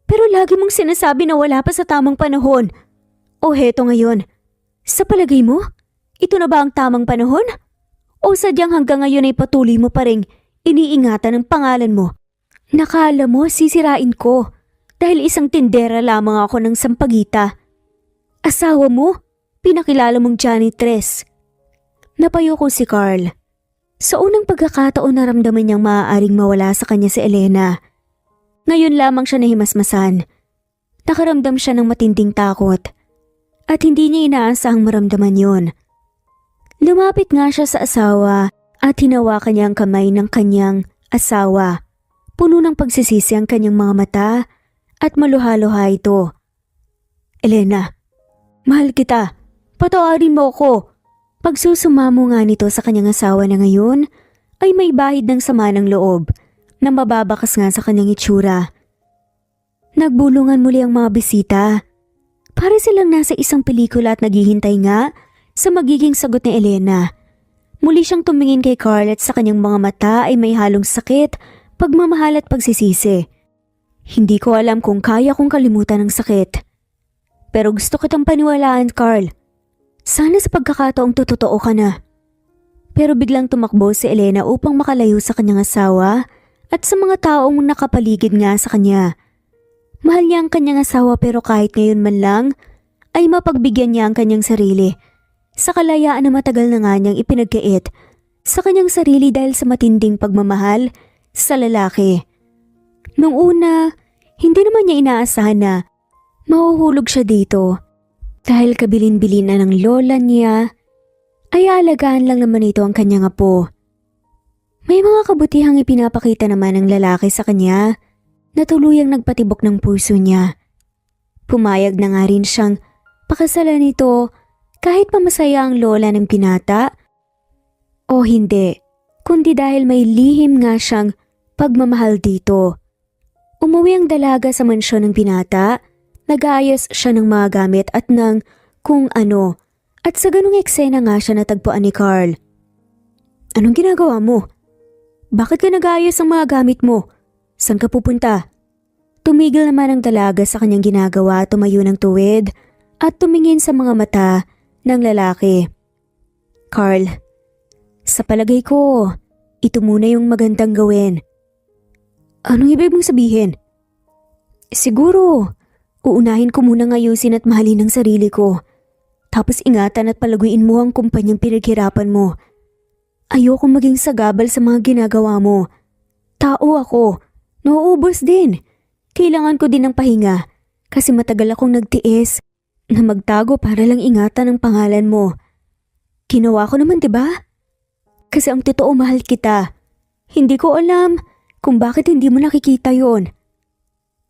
Pero lagi mong sinasabi na wala pa sa tamang panahon. O heto ngayon. Sa palagay mo, ito na ba ang tamang panahon? O sadyang hanggang ngayon ay patuloy mo pa ring iniingatan ang pangalan mo? Nakala mo sisirain ko dahil isang tindera lamang ako ng Sampaguita. Asawa mo, pinakilala mong janitress. Napayo ko si Carl. Sa unang pagkakataon naramdaman niyang maaaring mawala sa kanya si Elena. Ngayon lamang siya nahimasmasan. Nakaramdam siya ng matinding takot at hindi niya inaasahang maramdaman yon. Lumapit nga siya sa asawa at hinawakan niya ang kamay ng kanyang asawa. Puno ng pagsisisi ang kanyang mga mata at maluha-luha ito. Elena, mahal kita. Patawarin mo ako. Pagsusumamo nga nito sa kanyang asawa na ngayon ay may bahid ng sama ng loob na mababakas nga sa kanyang itsura. Nagbulungan muli ang mga bisita. Para silang nasa isang pelikula at naghihintay nga sa magiging sagot ni Elena. Muli siyang tumingin kay Carl at sa kanyang mga mata ay may halong sakit, pagmamahal at pagsisisi. Hindi ko alam kung kaya kong kalimutan ang sakit. Pero gusto kitang paniwalaan, Carl. Sana sa pagkakataong totoo ka na. Pero biglang tumakbo si Elena upang makalayo sa kanyang asawa at sa mga taong nakapaligid nga sa kanya. Mahal niya ang kanyang asawa pero kahit ngayon man lang ay mapagbigyan niya ang kanyang sarili. Sa kalayaan na matagal na nga niyang ipinagkait sa kanyang sarili dahil sa matinding pagmamahal sa lalaki. Nung una, hindi naman niya inaasahan na mahuhulog siya dito. Dahil kabilin-bilin na ng lola niya, ay aalagaan lang naman ito ang kanyang apo. May mga kabutihang ipinapakita naman ng lalaki sa kanya na tuluyang nagpatibok ng puso niya. Pumayag na nga rin siyang pakasalan nito kahit pamasaya ang lola ng binata o hindi, kundi dahil may lihim nga siyang pagmamahal dito. Umuwi ang dalaga sa mansyon ng binata, nag-aayos siya ng mga gamit at ng kung ano, at sa ganung eksena nga siya natagpuan ni Carl. Anong ginagawa mo? Bakit ka nag-aayos ang mga gamit mo? Saan ka pupunta? Tumigil naman ang dalaga sa kanyang ginagawa, tumayo ng tuwid at tumingin sa mga mata ng lalaki. Carl, sa palagay ko, ito muna yung magandang gawin. Anong ibig mong sabihin? Siguro, uunahin ko muna ngayusin at mahalin ang sarili ko. Tapos ingatan at palaguin mo ang kumpanyang pinaghirapan mo. Ayokong maging sagabal sa mga ginagawa mo. Tao ako, nauubos din. Kailangan ko din ng pahinga kasi matagal akong nagtiis na magtago para lang ingatan ang pangalan mo. Ginawa ko naman, 'di ba? Kasi ang totoo mahal kita. Hindi ko alam kung bakit hindi mo nakikita yon.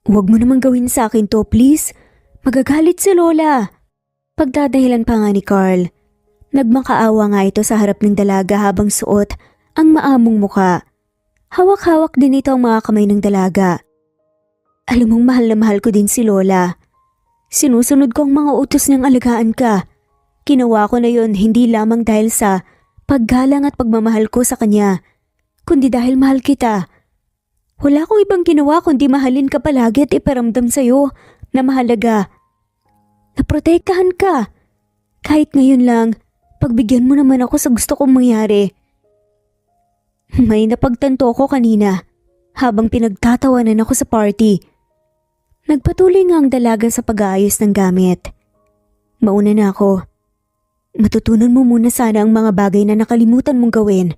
Huwag mo namang gawin sa akin to, please. Magagalit si Lola. Pagdadahilan pa nga ni Carl. Nagmakaawa nga ito sa harap ng dalaga habang suot ang maamong muka. Hawak-hawak din ito ang mga kamay ng dalaga. Alam mong mahal na mahal ko din si Lola. Sinusunod ko ang mga utos niyang alagaan ka. Ginawa ko na yon hindi lamang dahil sa paggalang at pagmamahal ko sa kanya, kundi dahil mahal kita. Wala akong ibang ginawa kundi mahalin ka palagi at iparamdam sa'yo na mahalaga. Naprotektahan ka. Kahit ngayon lang, pagbigyan mo naman ako sa gusto kong mangyari. May napagtanto ko kanina habang pinagtatawanan ako sa party. Nagpatuloy nga ang dalaga sa pag-aayos ng gamit. Mauna na ako. Matutunan mo muna sana ang mga bagay na nakalimutan mong gawin.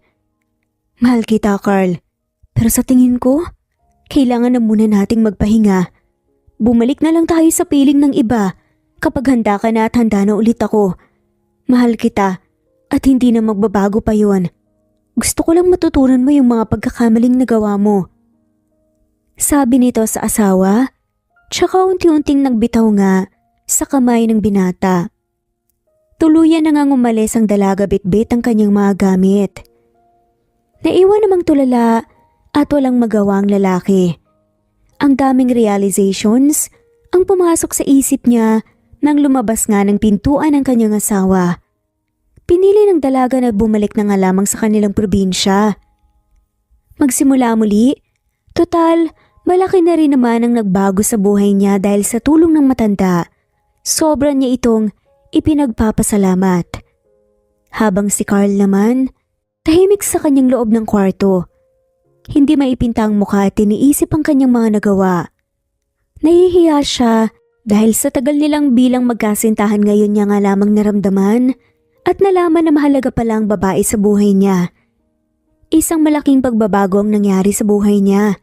Mahal kita, Carl. Pero sa tingin ko, kailangan na muna nating magpahinga. Bumalik na lang tayo sa piling ng iba kapag handa ka na at handa na ulit ako. Mahal kita at hindi na magbabago pa yon. Gusto ko lang matutunan mo yung mga pagkakamaling nagawa mo. Sabi nito sa asawa, tsaka unti-unting nagbitaw nga sa kamay ng binata. Tuluyan na ngang umalis ang dalaga bitbit ang kanyang mga gamit. Naiwan namang tulala at walang magawa ang lalaki. Ang daming realizations ang pumasok sa isip niya nang lumabas nga ng pintuan ng kanyang asawa. Pinili ng dalaga na bumalik na nga lamang sa kanilang probinsya. Magsimula muli, total, malaki na rin naman ang nagbago sa buhay niya dahil sa tulong ng matanda. Sobra niya itong ipinagpapasalamat. Habang si Carl naman, tahimik sa kanyang loob ng kwarto. Hindi maipinta ang mukha at iniisip ang kanyang mga nagawa. Nahihiya siya dahil sa tagal nilang bilang magkasintahan ngayon niya nga lamang naramdaman at nalaman na mahalaga pala ang babae sa buhay niya. Isang malaking pagbabago ang nangyari sa buhay niya.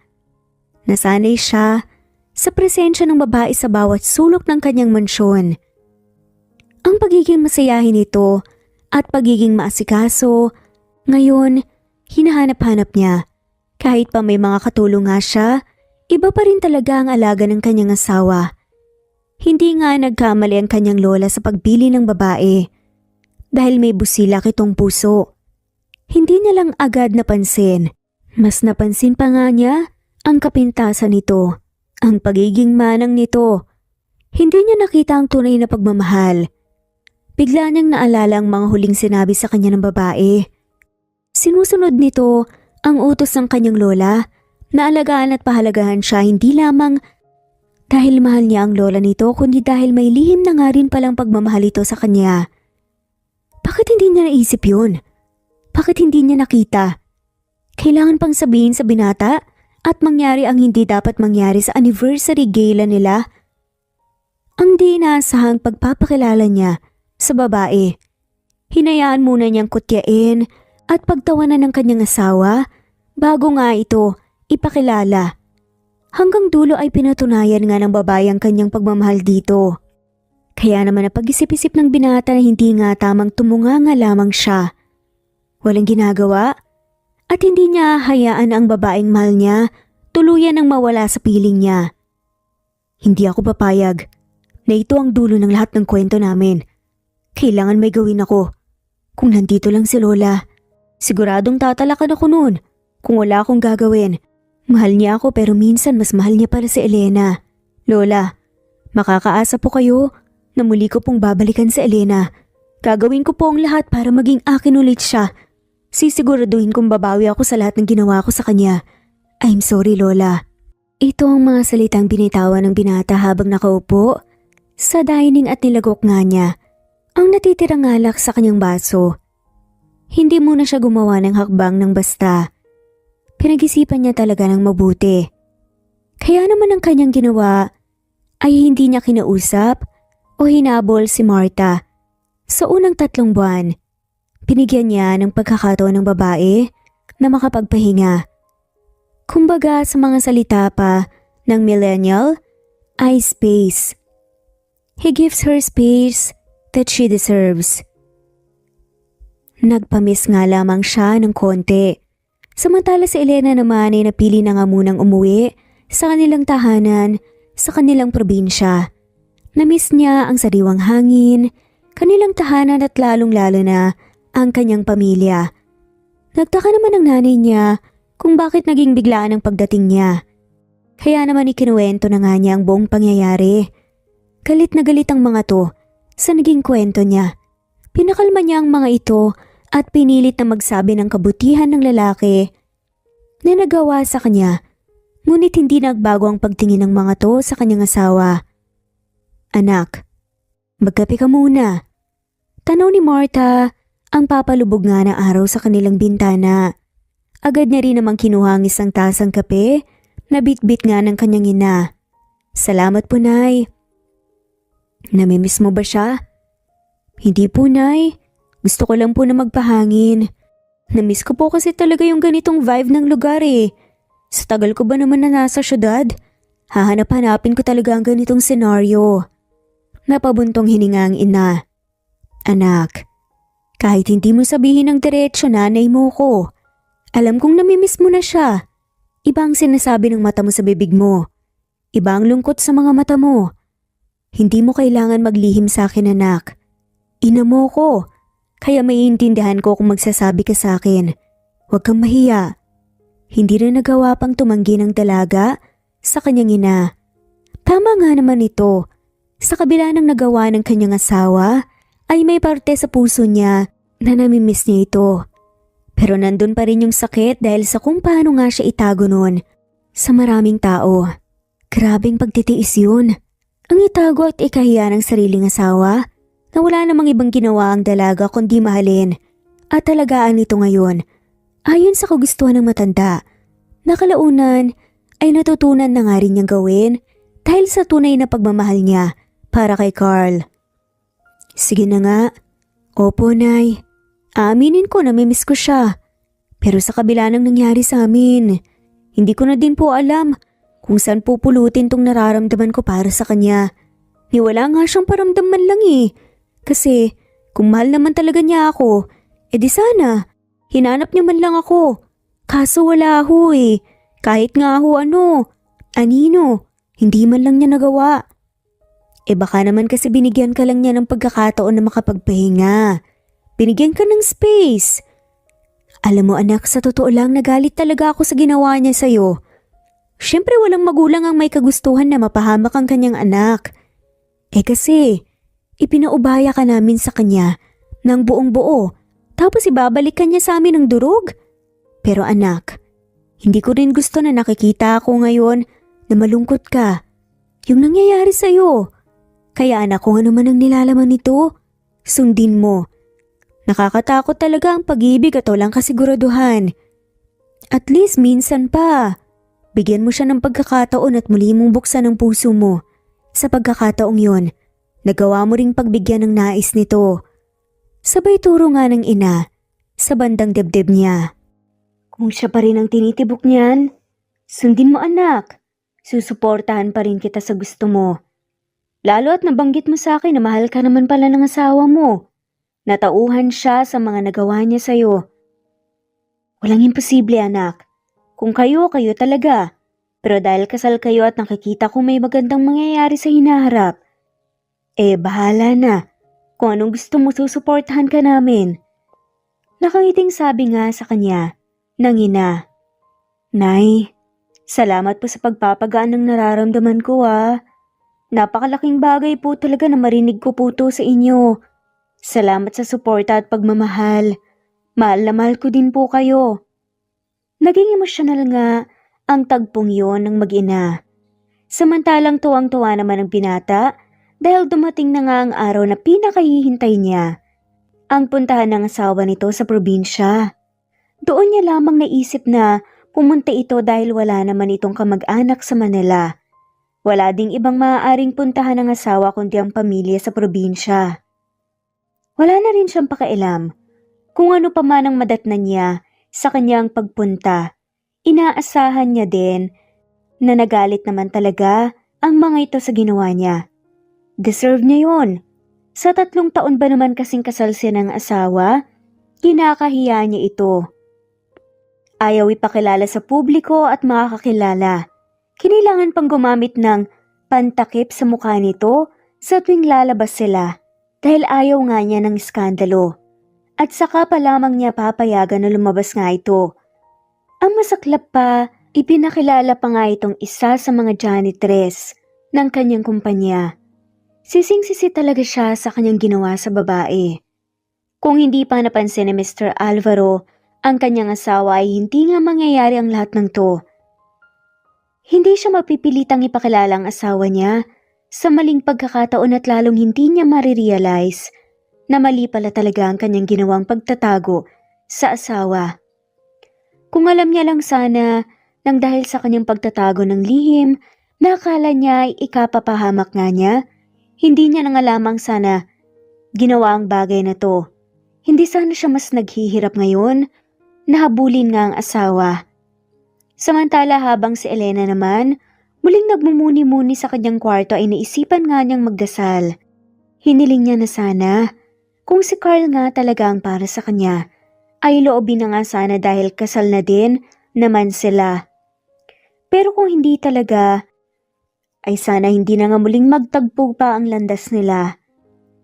Nasanay siya sa presensya ng babae sa bawat sulok ng kanyang mansyon. Ang pagiging masayahin nito at pagiging maasikaso, ngayon hinahanap-hanap niya. Kahit pa may mga katulong nga siya, iba pa rin talaga ang alaga ng kanyang asawa. Hindi nga nagkamali ang kanyang lola sa pagpili ng babae. Dahil may busilak itong puso. Hindi niya lang agad napansin. Mas napansin pa nga niya ang kapintasan nito, ang pagiging manang nito. Hindi niya nakita ang tunay na pagmamahal. Bigla niyang naalala ang mga huling sinabi sa kanya ng babae. Sinusunod nito ang utos ng kanyang lola na alagaan at pahalagahan siya hindi lamang dahil mahal niya ang lola nito kundi dahil may lihim na nga rin palang pagmamahal ito sa kanya. Bakit hindi niya naisip yun? Bakit hindi niya nakita? Kailangan pang sabihin sa binata at mangyari ang hindi dapat mangyari sa anniversary gala nila? Ang di inaasahang pagpapakilala niya sa babae. Hinayaan muna niyang kutyain at pagtawanan ng kanyang asawa bago nga ito ipakilala. Hanggang dulo ay pinatunayan nga ng babae ang kanyang pagmamahal dito. Kaya naman napag-isip-isip ng binata na hindi nga tamang tumunganga lamang siya. Walang ginagawa at hindi niya hayaan ang babaeng mahal niya tuluyan ang mawala sa piling niya. Hindi ako papayag na ito ang dulo ng lahat ng kwento namin. Kailangan may gawin ako. Kung nandito lang si Lola, siguradong tatalakan ako noon kung wala akong gagawin. Mahal niya ako pero minsan mas mahal niya para si Elena. Lola, makakaasa po kayo na muli ko pong babalikan si Elena. Gagawin ko po ang lahat para maging akin ulit siya. Sisiguraduhin kong babawi ako sa lahat ng ginawa ko sa kanya. I'm sorry, Lola. Ito ang mga salitang binitawan ng binata habang nakaupo sa dining at nilagok nga niya ang natitirang alak sa kanyang baso. Hindi muna siya gumawa ng hakbang ng basta. Pinag-isipan niya talaga ng mabuti. Kaya naman ang kanyang ginawa ay hindi niya kinausap o hinabol si Martha. Sa unang 3 buwan, binigyan niya ng pagkakataon ng babae na makapagpahinga. Kumbaga sa mga salita pa ng millennial ay space. He gives her space that she deserves. Nagpamis nga lamang siya ng konti. Samantala si Elena naman ay napili na nga munang umuwi sa kanilang tahanan sa kanilang probinsya. Namiss niya ang sariwang hangin, kanilang tahanan at lalong-lalo na ang kanyang pamilya. Nagtaka naman ang nanay niya kung bakit naging biglaan ang pagdating niya. Kaya naman ikinuwento na nga niya ang buong pangyayari. Galit na galit ang mga to sa naging kwento niya. Pinakalma niya ang mga ito at pinilit na magsabi ng kabutihan ng lalaki na nagawa sa kanya. Ngunit hindi nagbago ang pagtingin ng mga to sa kanyang asawa. Anak, magkape ka muna. Tanaw ni Martha ang papalubog nga na araw sa kanilang bintana. Agad niya rin namang kinuha ang isang tasang kape na bit-bit nga ng kanyang ina. Salamat po, Nay. Namimiss mo ba siya? Hindi po, Nay. Gusto ko lang po na magpahangin. Namiss ko po kasi talaga yung ganitong vibe ng lugar eh. Sa tagal ko ba naman na nasa syudad, hahanap-hanapin ko talaga ang ganitong senaryo. Napabuntong hininga ang ina. Anak, kahit hindi mo sabihin ng diretsyo nanay mo ko, alam kong namimiss mo na siya. Iba ang sinasabi ng mata mo sa bibig mo. Iba ang lungkot sa mga mata mo. Hindi mo kailangan maglihim sa akin, anak. Ina mo ko, kaya maiintindihan ko kung magsasabi ka sa akin. Huwag kang mahiya. Hindi rin nagawa pang tumanggi ng dalaga sa kanyang ina. Tama nga naman ito. Sa kabila ng nagawa ng kanyang asawa, ay may parte sa puso niya na namimiss niya ito. Pero nandun pa rin yung sakit dahil sa kung paano nga siya itago noon sa maraming tao. Grabing pagtitiis yun. Ang itago at ikahiya ng sariling asawa na wala namang ibang ginawa ang dalaga kundi mahalin at talagaan ito ngayon. Ayon sa kagustuhan ng matanda, nakalaunan ay natutunan na nga rin niyang gawin dahil sa tunay na pagmamahal niya para kay Carl. Sige na nga. Opo, Nay. Aaminin ko na mimiss ko siya. Pero sa kabila ng nangyari sa amin, hindi ko na din po alam kung saan pupulutin tong nararamdaman ko para sa kanya. Ni wala nga siyang paramdaman lang eh. Kasi kung mahal naman talaga niya ako, edi sana hinanap niya man lang ako. Kaso wala ho eh. Kahit nga ho anino, hindi man lang niya nagawa. Baka naman kasi binigyan ka lang niya ng pagkakataon na makapagpahinga. Binigyan ka ng space. Alam mo anak, sa totoo lang nagalit talaga ako sa ginawa niya sa'yo. Siyempre walang magulang ang may kagustuhan na mapahamak ang kanyang anak. Kasi ipinaubaya ka namin sa kanya ng buong buo. Tapos ibabalik ka niya sa amin ng durog. Pero anak, hindi ko rin gusto na nakikita ako ngayon na malungkot ka. Yung nangyayari sa'yo. Kaya anak, kung ano man ang nilalaman nito, sundin mo. Nakakatakot talaga ang pag-ibig at walang kasiguraduhan. At least minsan pa, bigyan mo siya ng pagkakataon at muli mong buksan ang puso mo. Sa pagkakataong yon, nagawa mo ring pagbigyan ng nais nito. Sabay turo nga ng ina sa bandang dibdib niya. Kung siya pa rin ang tinitibok niyan, sundin mo anak. Susuportahan pa rin kita sa gusto mo. Lalo at nabanggit mo sa akin na mahal ka naman pala ng asawa mo. Natauhan siya sa mga nagawa niya sa'yo. Walang imposible anak. Kung kayo talaga. Pero dahil kasal kayo at nakikita ko may magandang mangyayari sa hinaharap, bahala na. Kung anong gusto mo, susuportahan ka namin. Nakangiting sabi nga sa kanya ng ina. Nay, salamat po sa pagpapagaan ng nararamdaman ko Napakalaking bagay po talaga na marinig ko po to sa inyo. Salamat sa suporta at pagmamahal. Mahal na mahal ko din po kayo. Naging emosyonal nga ang tagpong yon ng mag-ina. Samantalang tuwang-tuwa naman ang binata dahil dumating na nga ang araw na pinakahihintay niya. Ang puntahan ng asawa nito sa probinsya. Doon niya lamang naisip na pumunta ito dahil wala naman itong kamag-anak sa Manila. Wala ding ibang maaaring puntahan ng asawa kundi ang pamilya sa probinsya. Wala na rin siyang pakialam kung ano pa man ang madatnan niya sa kanyang pagpunta. Inaasahan niya din na nagalit naman talaga ang mga ito sa ginawa niya. Deserve niya yon. Sa 3 taon ba naman kasing kasal siya ng asawa, kinakahiya niya ito. Ayaw ipakilala sa publiko at makakakilala. Kinailangan pang gumamit ng pantakip sa mukha nito sa tuwing lalabas sila dahil ayaw nga niya ng iskandalo. At saka pa lamang niya papayagan na lumabas nga ito. Ang masaklap pa, ipinakilala pa nga itong isa sa mga janitress ng kanyang kumpanya. Sising-sisi talaga siya sa kanyang ginawa sa babae. Kung hindi pa napansin ni Mr. Alvaro, ang kanyang asawa ay hindi nga mangyayari ang lahat ng to. Hindi siya mapipilitang ipakilala ang asawa niya sa maling pagkakataon at lalong hindi niya marirealize na mali pala talaga ang kanyang ginawang pagtatago sa asawa. Kung alam niya lang sana nang dahil sa kanyang pagtatago ng lihim na akala niya ay ikapapahamak nga niya, hindi niya na nga lamang sana ginawa ang bagay na to. Hindi sana siya mas naghihirap ngayon na habulin nga ang asawa. Samantala habang si Elena naman, muling nagmumuni-muni sa kanyang kwarto ay naisipan nga niyang magdasal. Hiniling niya na sana, kung si Carl nga talaga ang para sa kanya, ay loobin na nga sana dahil kasal na din naman sila. Pero kung hindi talaga, ay sana hindi na nga muling magtagpo pa ang landas nila.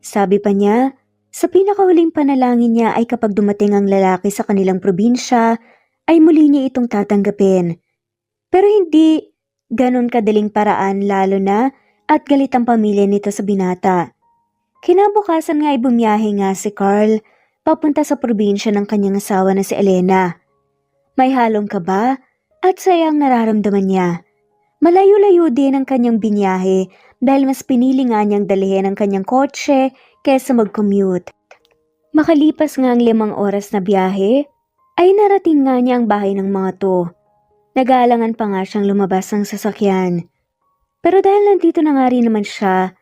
Sabi pa niya, sa pinakahuling panalangin niya ay kapag dumating ang lalaki sa kanilang probinsya, ay muli niya itong tatanggapin. Pero hindi ganon kadaling paraan lalo na at galit ang pamilya nito sa binata. Kinabukasan nga ay bumiyahe nga si Carl papunta sa probinsya ng kanyang asawa na si Elena. May halong kaba at sayang nararamdaman niya. Malayo-layo din ang kanyang binyahe dahil mas pinili nga niyang dalhin ang kanyang kotse kaysa mag-commute. Makalipas nga ang 5 oras na biyahe, ay narating nga niya ang bahay ng mga to. Nag-aalangan pa nga siyang lumabas ng sasakyan. Pero dahil nandito na nga rin naman siya,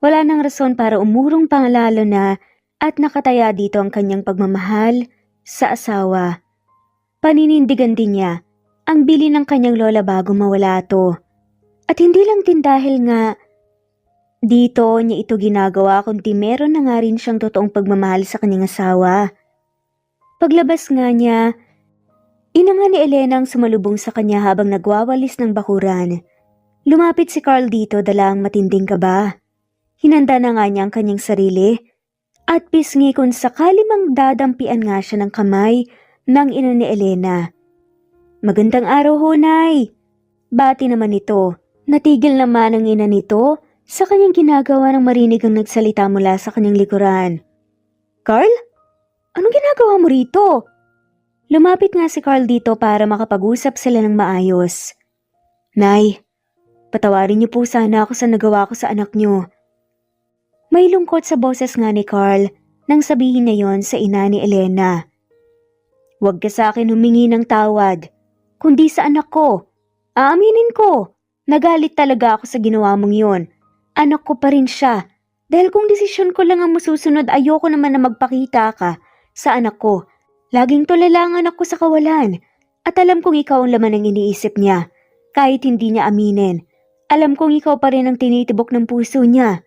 wala nang rason para umurong pang lalo na at nakataya dito ang kanyang pagmamahal sa asawa. Paninindigan din niya ang bili ng kanyang lola bago mawala to. At hindi lang din dahil nga dito niya ito ginagawa kundi meron na nga rin siyang totoong pagmamahal sa kanyang asawa. Paglabas nga niya, ina nga ni Elena ang sumalubong sa kanya habang nagwawalis ng bakuran. Lumapit si Carl dito dala ang matinding kaba. Hinanda na nga niya ang kanyang sarili at pisngi kung sakali mang dadampian nga siya ng kamay ng ina ni Elena. Magandang araw ho, Nay. Bati naman ito. Natigil naman ang ina nito sa kanyang ginagawa nang marinig ang nagsalita mula sa kanyang likuran. Carl? Anong ginagawa mo rito? Lumapit nga si Carl dito para makapag-usap sila ng maayos. Nay, patawarin niyo po sana ako sa nagawa ko sa anak niyo. May lungkot sa boses nga ni Carl nang sabihin na yon sa ina ni Elena. Huwag ka sa akin humingi ng tawad, kundi sa anak ko. Aaminin ko, nagalit talaga ako sa ginawa mong yon. Anak ko pa rin siya. Dahil kung desisyon ko lang ang masusunod, ayoko naman na magpakita ka sa anak ko. Laging tulala ang anak ko sa kawalan. At alam kong ikaw ang laman ng iniisip niya. Kahit hindi niya aminin. Alam kong ikaw pa rin ang tinitibok ng puso niya.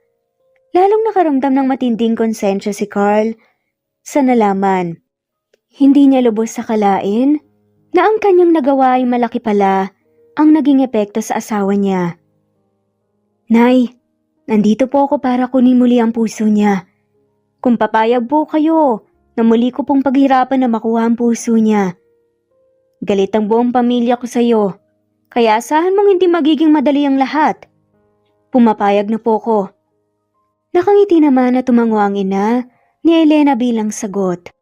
Lalong nakaramdam ng matinding konsensya si Carl sa nalaman. Hindi niya lubos sa kalain na ang kanyang nagawa ay malaki pala ang naging epekto sa asawa niya. Nay, nandito po ako para kunin muli ang puso niya. Kung papayag po kayo na muli ko pong paghirapan na makuha ang puso niya. Galit ang buong pamilya ko sa iyo, kaya asahan mong hindi magiging madali ang lahat. Pumapayag na po ko. Nakangiti naman at tumango ang ina ni Elena bilang sagot.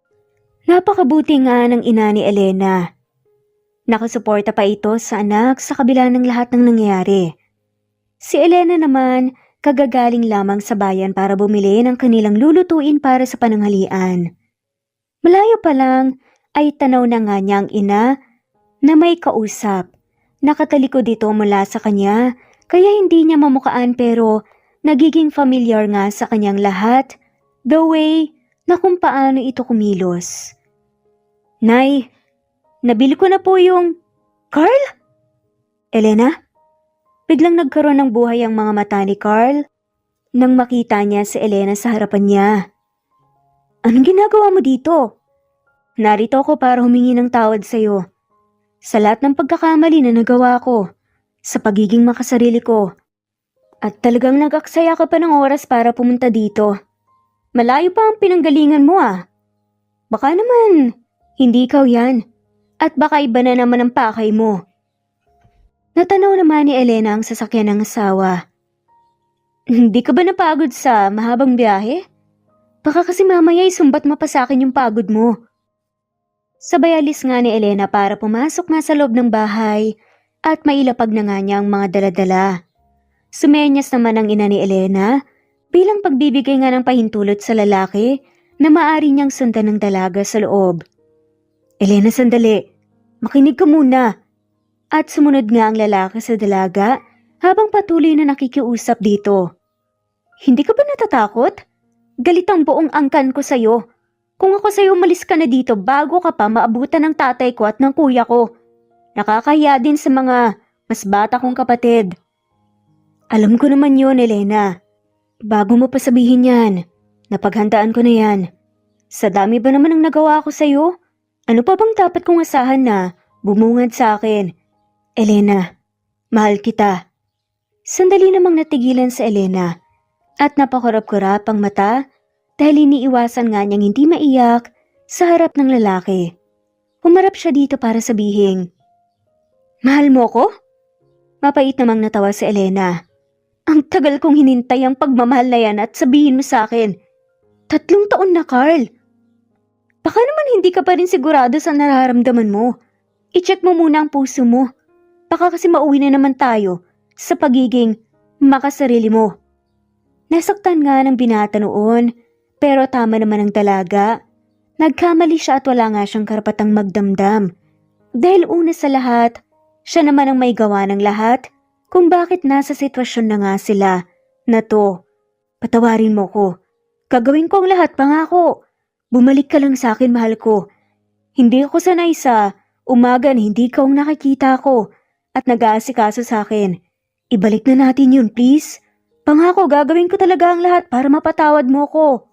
Napakabuti nga ng ina ni Elena. Nakasuporta pa ito sa anak sa kabila ng lahat ng nangyayari. Si Elena naman kagagaling lamang sa bayan para bumili ng kanilang lulutuin para sa pananghalian. Malayo pa lang ay tanaw na nga niya ang ina na may kausap. Nakatalikod dito mula sa kanya kaya hindi niya mamukaan pero nagiging familiar nga sa kanyang lahat the way na kung paano ito kumilos. Nay, nabili ko na po yung... Carl? Elena? Biglang nagkaroon ng buhay ang mga mata ni Carl nang makita niya si Elena sa harapan niya. Anong ginagawa mo dito? Narito ako para humingi ng tawad sa iyo. Sa lahat ng pagkakamali na nagawa ko, sa pagiging makasarili ko. At talagang nag-aksaya ka pa ng oras para pumunta dito. Malayo pa ang pinanggalingan mo ah. Baka naman... Hindi ikaw yan. At baka iba na naman ang pakay mo. Natanaw naman ni Elena ang sasakyan ng asawa. Hindi ka ba napagod sa mahabang biyahe? Baka kasi mamaya isumbat mo pa sa akin yung pagod mo. Sabay alis nga ni Elena para pumasok nga sa loob ng bahay at mailapag na nga niya ang mga daladala. Sumenyas naman ang ina ni Elena bilang pagbibigay nga ng pahintulot sa lalaki na maaari niyang sundan ng dalaga sa loob. Elena, sandali. Makinig ka muna. At sumunod nga ang lalaki sa dalaga habang patuloy na nakikiusap dito. Hindi ka ba natatakot? Galit ang buong angkan ko sa'yo. Kung ako sa'yo umalis ka na dito bago ka pa maabutan ng tatay ko at ng kuya ko. Nakakahiya din sa mga mas bata kong kapatid. Alam ko naman yun, Elena. Bago mo pa sabihin yan, napaghandaan ko na yan. Sa dami ba naman ang nagawa ko sa'yo? Ano pa bang dapat kong asahan na bumungad sa akin? Elena, mahal kita. Sandali namang natigilan sa Elena at napakurap-kurap ang mata dahil iniiwasan nga niyang hindi maiyak sa harap ng lalaki. Humarap siya dito para sabihin, "Mahal mo ko?" Mapait namang natawa si Elena. "Ang tagal kong hinintay ang pagmamahal na yan at sabihin mo sa akin. 3 taon na, Carl. Baka naman hindi ka pa rin sigurado sa nararamdaman mo. I-check mo muna ang puso mo. Baka kasi mauwi na naman tayo sa pagiging makasarili mo." Nasaktan nga ng binata noon, pero tama naman ang dalaga. Nagkamali siya at wala nga siyang karapatang magdamdam. Dahil una sa lahat, siya naman ang may gawa ng lahat kung bakit nasa sitwasyon na nga sila na to. Patawarin mo ko. Gagawin ko ang lahat, pangako. Bumalik ka lang sa akin, mahal ko. Hindi ako sanay sa umaga na hindi ka ang nakikita ko at nag-aasikaso sa akin. Ibalik na natin yun, please. Pangako, gagawin ko talaga ang lahat para mapatawad mo ko.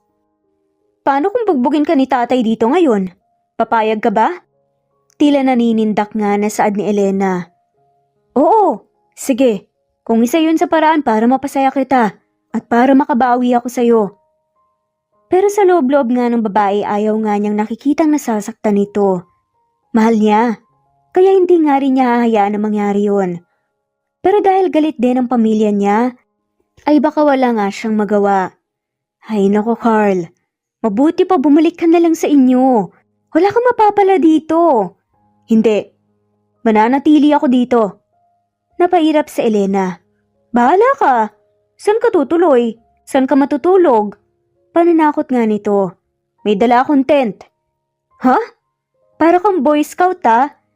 Paano kung bugbugin ka ni tatay dito ngayon? Papayag ka ba? Tila naninindak nga na saad ni Elena. Oo, sige. Kung isa yun sa paraan para mapasaya kita at para makabawi ako sa'yo. Pero sa loob-loob nga ng babae ayaw nga niyang nakikitang nasasaktan nito. Mahal niya, kaya hindi nga rin niya hahayaan na mangyari yun. Pero dahil galit din ang pamilya niya, ay baka wala nga siyang magawa. Ay nako, Carl. Mabuti pa bumalik ka na lang sa inyo. Wala kang mapapala dito. Hindi. Mananatili ako dito. Napairap sa Elena. Bahala ka. Saan ka tutuloy? Saan ka matutulog? Pananakot nga nito. May dala akong tent. Ha? Para kang Boy Scout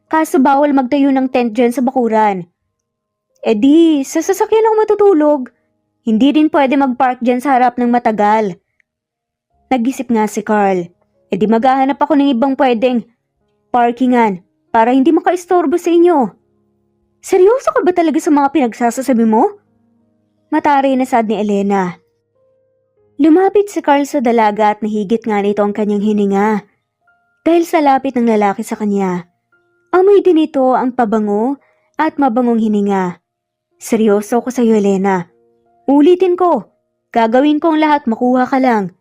kaso bawal magtayo ng tent dyan sa bakuran. E di, sa sasakyan ako matutulog. Hindi din pwede mag-park dyan sa harap ng matagal. Nag-isip nga si Carl. E di maghahanap ako ng ibang pwedeng parkingan para hindi makaistorbo sa inyo. Seryoso ka ba talaga sa mga pinagsasasabi mo? Matari na sad ni Elena. Lumapit si Carl sa dalaga at nahigit nga nito ang kanyang hininga. Dahil sa lapit ng lalaki sa kanya, amoy din ito ang pabango at mabangong hininga. Seryoso ko sa iyo, Elena. Ulitin ko. Gagawin ko ang lahat, makuha ka lang.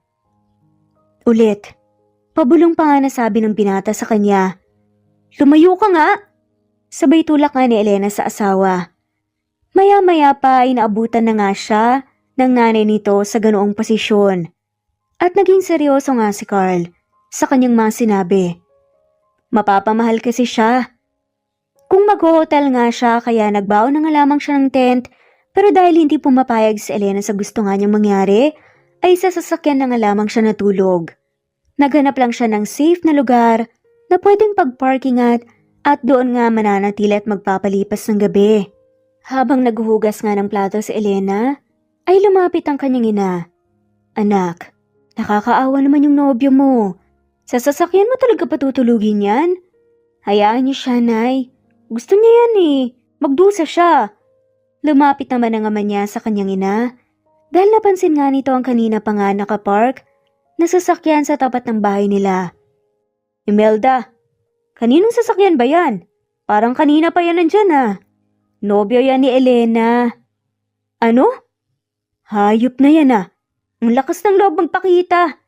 Ulit. Pabulong pa nga nasabi ng binata sa kanya. Lumayo ka nga! Sabay tulak nga ni Elena sa asawa. Maya-maya pa ay naabutan na nga siya ng nanay nito sa ganoong posisyon. At naging seryoso nga si Carl sa kanyang mga sinabi. Mapapamahal kasi siya. Kung mag-hotel nga siya kaya nagbaon na nga lamang siya ng tent, pero dahil hindi pumapayag si Elena sa gusto nga niyang mangyari, ay sa sasakyan na nga lamang siya natulog. Naghanap lang siya ng safe na lugar na pwedeng pagparkingan at doon nga mananatili at magpapalipas ng gabi. Habang naghuhugas nga ng plato si Elena, ay lumapit ang kanyang ina. Anak, nakakaawa naman yung nobyo mo. Sa sasakyan mo talaga patutulugin yan? Hayaan niyo siya, Nay. Gusto niya yan eh. Magdusa siya. Lumapit naman ang ama niya sa kanyang ina dahil napansin nga nito ang kanina pa nga nakapark na sasakyan sa tapat ng bahay nila. Imelda, kaninong sasakyan ba yan? Parang kanina pa yan nandyan Nobyo yan ni Elena. Ano? Hayop na yan Ang lakas ng loob magpakita.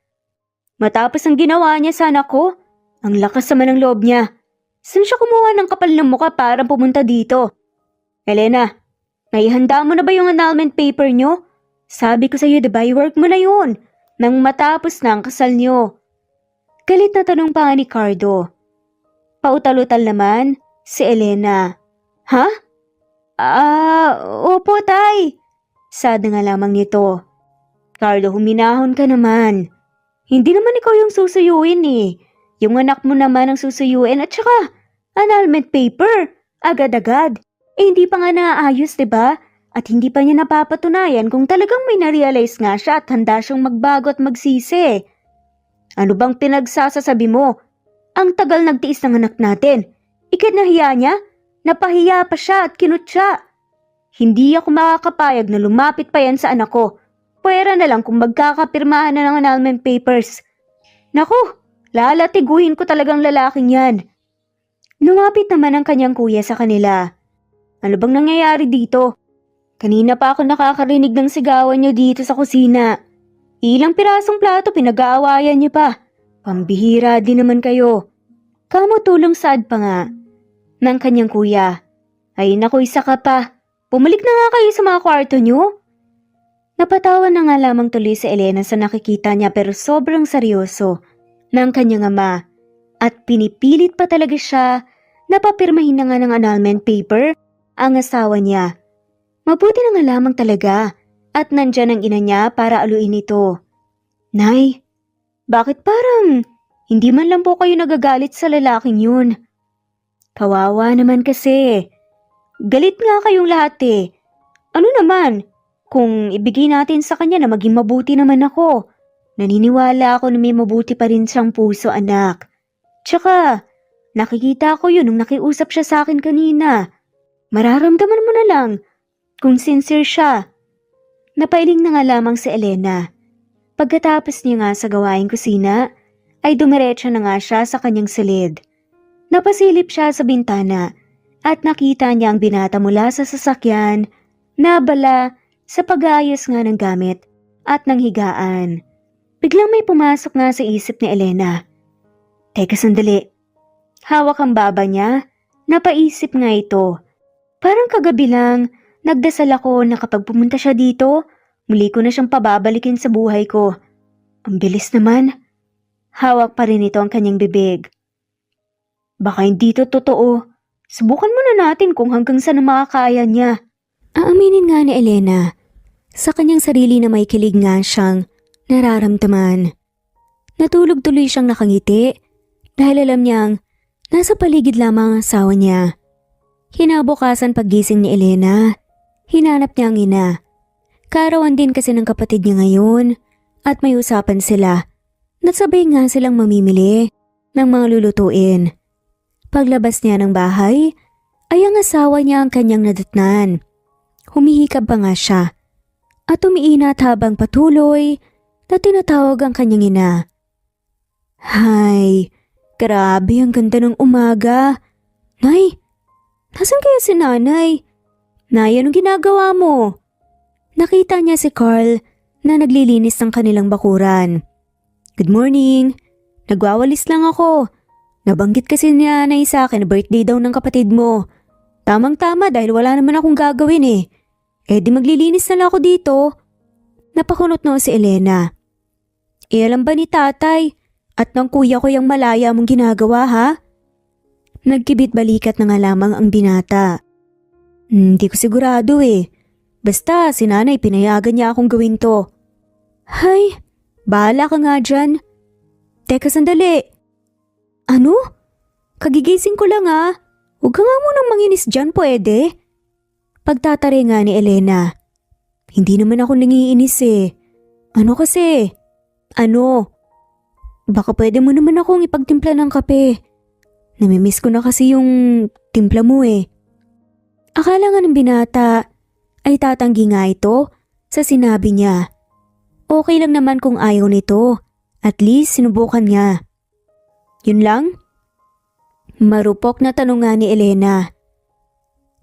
Matapos ang ginawa niya sa anak ko, ang lakas naman ng loob niya. Saan siya kumuha ng kapal ng mukha para pumunta dito? Elena, naihanda mo na ba yung annulment paper nyo? Sabi ko sa iyo, diba i-work mo na yun nang matapos na ang kasal nyo. Galit na tanong pa nga ni Cardo. Pautal-utal naman si Elena. Ha? Opo tay. Sad nga lamang nito. Cardo, huminahon ka naman. Hindi naman ikaw yung susuyuin Yung anak mo naman ang susuyuin at saka annulment paper. Agad-agad. Hindi pa nga naaayos, diba? At hindi pa niya napapatunayan kung talagang may na-realize nga siya at handa siyang magbago at magsisi. Ano bang pinagsasasabi mo? Ang tagal nagtiis ng anak natin. Ikinahiya niya? Napahiya pa siya at kinutya. Hindi ako makakapayag na lumapit pa yan sa anak ko. Pwera na lang kung magkakapirmahan na ng annulment papers. Naku, lalatiguhin ko talagang lalaking yan. Lumapit naman ang kanyang kuya sa kanila. Ano bang nangyayari dito? Kanina pa ako nakakarinig ng sigawan niyo dito sa kusina. Ilang pirasong plato pinag-aawayan niyo pa. Pambihira din naman kayo. Kamo tulong saad pa nga ng kanyang kuya. Ay naku, isa ka pa. Pumalik na nga kayo sa mga kwarto niyo. Napatawa na nga lamang tuloy si Elena sa nakikita niya pero sobrang seryoso ng kanyang ama at pinipilit pa talaga siya na papirmahin na nga ng annulment paper ang asawa niya. Mabuti na nga lamang talaga at nandyan ang ina niya para aluin ito. Nay, bakit parang hindi man lang po kayo nagagalit sa lalaking yun? Kawawa naman kasi. Galit nga kayong lahat eh. Ano naman, kung ibigay natin sa kanya na maging mabuti naman ako. Naniniwala ako na may mabuti pa rin siyang puso, anak. Tsaka, nakikita ko yun nung nakiusap siya sa akin kanina. Mararamdaman mo na lang kung sincere siya. Napailing na nga lamang si Elena. Pagkatapos niya nga sa gawaing kusina, ay dumiretso na nga siya sa kanyang silid. Napasilip siya sa bintana at nakita niya ang binata mula sa sasakyan na abala sa pag-aayos nga ng gamit at ng higaan. Biglang may pumasok nga sa isip ni Elena. Teka sandali. Hawak ang baba niya. Napaisip nga ito. Parang kagabi lang, nagdasal ako na kapag pumunta siya dito, muli ko na siyang pababalikin sa buhay ko. Ang bilis naman. Hawak pa rin ito ang kanyang bibig. Baka hindi to totoo. Subukan muna natin kung hanggang saan makakaya niya. Aaminin nga ni Elena sa kanyang sarili na may kilig nga siyang nararamdaman. Natulog tuloy siyang nakangiti dahil alam niyang nasa paligid lamang ang asawa niya. Kinabukasan paggising ni Elena, hinanap niya ang ina. Kaarawan din kasi ng kapatid niya ngayon at may usapan sila. Nagsabay nga silang mamimili ng mga lulutuin. Paglabas niya ng bahay, ay ang asawa niya ang kanyang nadatnan. Humihikab pa nga siya at umiinat habang patuloy na tinatawag ang kanyang ina. Hay, grabe ang ganda ng umaga. Nay, nasan kaya si nanay? Nay, anong ginagawa mo? Nakita niya si Carl na naglilinis ng kanilang bakuran. Good morning. Nagwawalis lang ako. Nabanggit kasi niya na sa akin na birthday daw ng kapatid mo. Tamang-tama dahil wala naman akong gagawin eh. Eh di maglilinis na lang ako dito. Napakunot no si Elena. Alam ba ni tatay at ng kuya ko yung malaya mong ginagawa ha? Nagkibit balikat na nga lamang ang binata. Hindi ko sigurado eh. Basta si nanay pinayagan niya akong gawin to. Hay, bahala ka nga dyan. Teka sandali. Ano? Kagigising ko lang ha. Huwag ka nga munang manginis dyan, pwede? Pagtatari nga ni Elena. Hindi naman ako nangiinis eh. Ano kasi? Ano? Baka pwede mo naman akong ipagtimpla ng kape. Namimiss ko na kasi yung timpla mo eh. Akala nga ng binata ay tatanggi nga ito sa sinabi niya. Okay lang naman kung ayaw nito. At least sinubukan niya. Yun lang? Marupok na tanong nga ni Elena.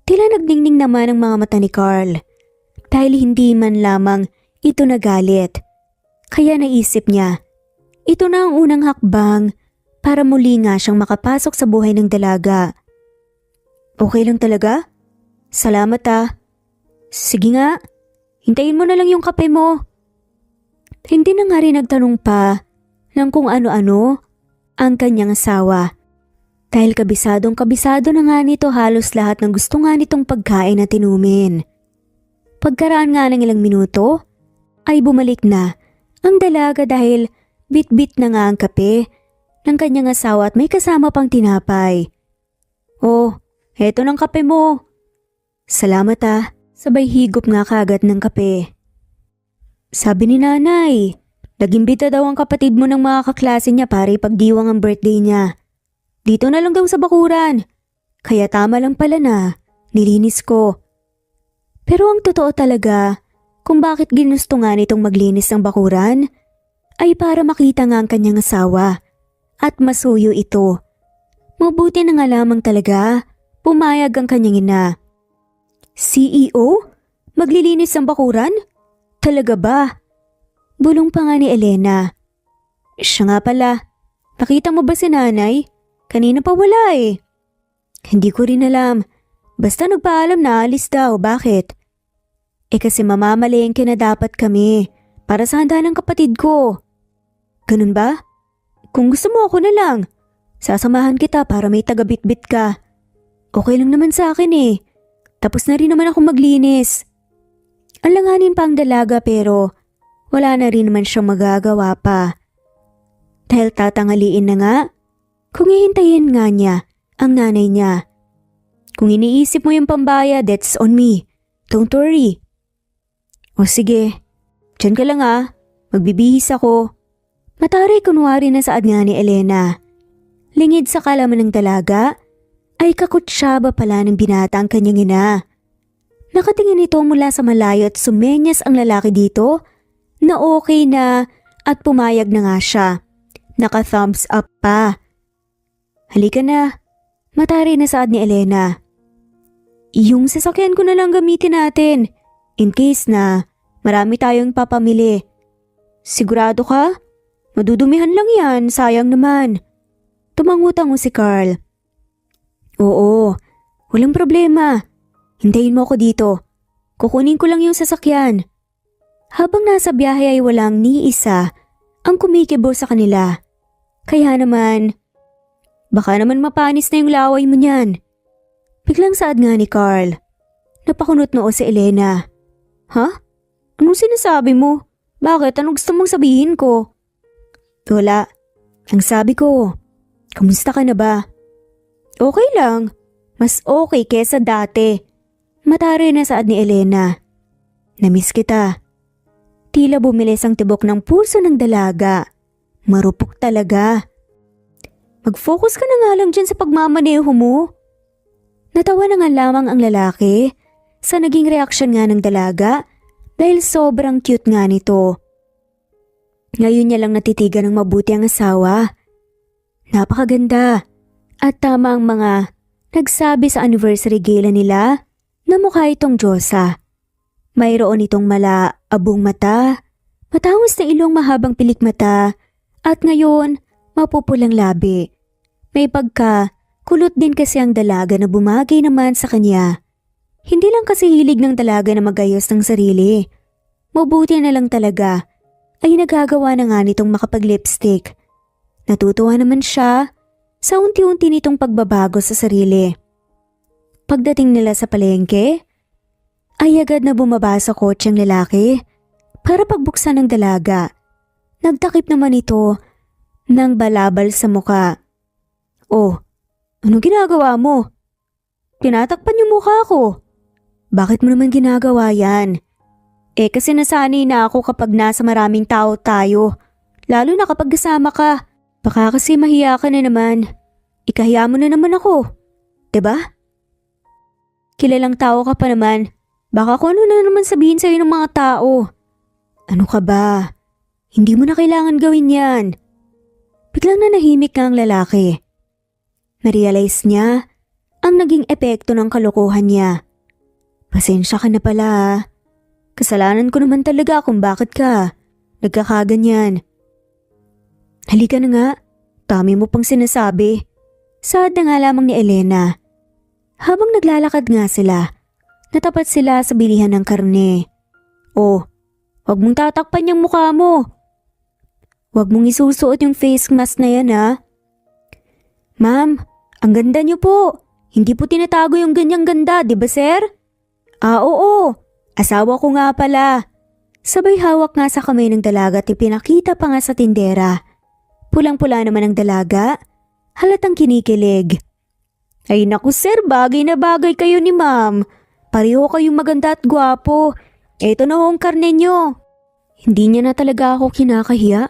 Tila nagdingning naman ang mga mata ni Carl. Dahil hindi man lamang ito nagalit. Kaya naisip niya, ito na ang unang hakbang para muli nga siyang makapasok sa buhay ng dalaga. Okay lang talaga? Salamat ah. Sige nga, hintayin mo na lang yung kape mo. Hindi na nga rin nagtanong pa ng kung ano-ano ang kanyang asawa. Dahil kabisadong-kabisado na nga nito halos lahat ng gusto nga nitong pagkain na tinumin. Pagkaraan nga ng ilang minuto, ay bumalik na ang dalaga dahil bit-bit na nga ang kape ng kanyang asawa at may kasama pang tinapay. Oh, heto ng kape mo. Salamat ah, sabay higop nga kagad ng kape. Sabi ni nanay, nag-imbita daw ang kapatid mo ng mga kaklase niya para ipagdiwang ang birthday niya. Dito na lang daw sa bakuran. Kaya tama lang pala na, nilinis ko. Pero ang totoo talaga, kung bakit ginusto nga nitong maglinis ng bakuran, ay para makita nga ang kanyang asawa at masuyo ito. Mabuti na nga lamang talaga, pumayag ang kanyang ina. CEO? Maglilinis ng bakuran? Talaga ba? Bulong pa nga ni Elena. Siya nga pala, nakita mo ba si nanay? Kanina pa wala eh. Hindi ko rin alam. Basta nagpaalam na alis daw, bakit? Kasi mamamalengke na dapat kami para sa handa ng kapatid ko. Ganun ba? Kung gusto mo ako na lang. Sasamahan kita para may taga-bitbit ka. Okay lang naman sa akin eh. Tapos na rin naman ako maglinis. Alanganin pa ang dalaga pero wala na rin naman siyang magagawa pa. Dahil tatangaliin na nga, kung hihintayin nga niya ang nanay niya. Kung iniisip mo yung pambaya, that's on me. Don't worry. O sige, dyan ka lang magbibihis ako. Mataray kunwari na saad nga ni Elena. Lingid sa kalaman ng dalaga, ay kakutsyaba pala ng binata ang kanyang ina. Nakatingin ito mula sa malayo at sumenyas ang lalaki dito na okay na at pumayag na nga siya. Naka-thumbs up pa. Halika na, mataray na saad ni Elena. Yung sasakyan ko na lang gamitin natin in case na marami tayong papamili. Sigurado ka? Madudumihan lang yan, sayang naman. Tumangutang si Carl. Oo, walang problema. Hintayin mo ako dito. Kukunin ko lang yung sasakyan. Habang nasa biyahe ay walang ni isa ang kumikibo sa kanila. Kaya naman, baka naman mapanis na yung laway mo niyan. Biglang saad nga ni Carl. Napakunot noo si Elena. Ha? Anong sinasabi mo? Bakit? Anong gusto mong sabihin ko? Wala. Ang sabi ko, kamusta ka na ba? Okay lang. Mas okay kesa dati. Mataray na saad ni Elena. Namiss kita. Tila bumilis ang tibok ng puso ng dalaga. Marupok talaga. Mag-focus ka na nga lang dyan sa pagmamaneho mo. Natawa na nga lamang ang lalaki sa naging reaksyon nga ng dalaga dahil sobrang cute nga nito. Ngayon niya lang natitigan ng mabuti ang asawa. Napakaganda at tama ang mga nagsabi sa anniversary gala nila na mukha itong Diyosa. Mayroon itong mala-abong mata, matangos na ilong mahabang pilik mata at ngayon mapupulang labi. May kulot din kasi ang dalaga na bumagay naman sa kanya. Hindi lang kasi hilig ng dalaga na magayos ng sarili. Mabuti na lang talaga ay nagagawa na nga nitong makapag-lipstick. Natutuwa naman siya sa unti-unti nitong pagbabago sa sarili. Pagdating nila sa palengke, ay agad na bumaba sa kotse ang lalaki para pagbuksan ng dalaga. Nagtakip naman ito ng balabal sa muka. Oh, anong ginagawa mo? Tinatakpan yung mukha ko. Bakit mo naman ginagawa yan? Kasi nasanay na ako kapag nasa maraming tao tayo. Lalo na kapag kasama ka. Baka kasi mahiya ka na naman. Ikahiya mo na naman ako. 'Di ba? Kilalang tao ka pa naman. Baka kung ano na naman sabihin sa'yo ng mga tao. Ano ka ba? Hindi mo na kailangan gawin yan. Biglang nanahimik nga ang lalaki. Narealize niya ang naging epekto ng kalokohan niya. Pasensya ka na pala. Kasalanan ko naman talaga kung bakit ka nagkakaganyan. Halika na nga, dami mo pang sinasabi. Saad na nga lamang ni Elena. Habang naglalakad nga sila, natapat sila sa bilihan ng karne. Oh, wag mong tatakpan yung mukha mo. Wag mong isusuot yung face mask na yan ha. Ma'am, ang ganda niyo po. Hindi po tinatago yung ganyang ganda, di ba sir? Oo. Asawa ko nga pala. Sabay hawak nga sa kamay ng dalaga at ipinakita pa nga sa tindera. Pulang-pula naman ang dalaga. Halatang kinikilig. Ay naku sir, bagay na bagay kayo ni ma'am. Pareho kayong maganda at gwapo. Eto na ho ang karne nyo. Hindi niya na talaga ako kinakahiya.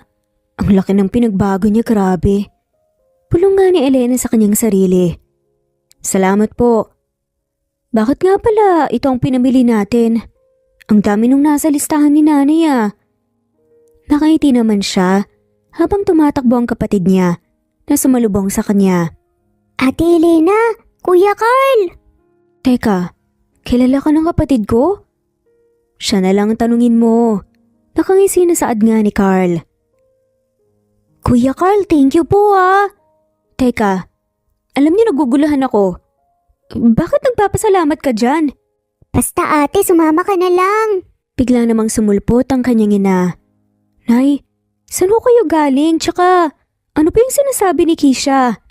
Ang laki ng pinagbago niya, grabe. Pulong nga ni Elena sa kanyang sarili. Salamat po. Bakit nga pala ito ang pinamili natin? Ang dami nung nasa listahan ni nanay Nakangiti naman siya habang tumatakbo ang kapatid niya na sumalubong sa kanya. Ate Elena, Kuya Carl! Teka, kilala ka ng kapatid ko? Siya na lang tanungin mo. Nakangisi na saad nga ni Carl. Kuya Carl, thank you po Teka, Alam niyo naguguluhan ako. Bakit nagpapasalamat ka dyan? Basta ate, sumama ka na lang. Bigla namang sumulpot ang kanyang ina. Nay, saan ho kayo galing? Tsaka, ano pa yung sinasabi ni Kisha?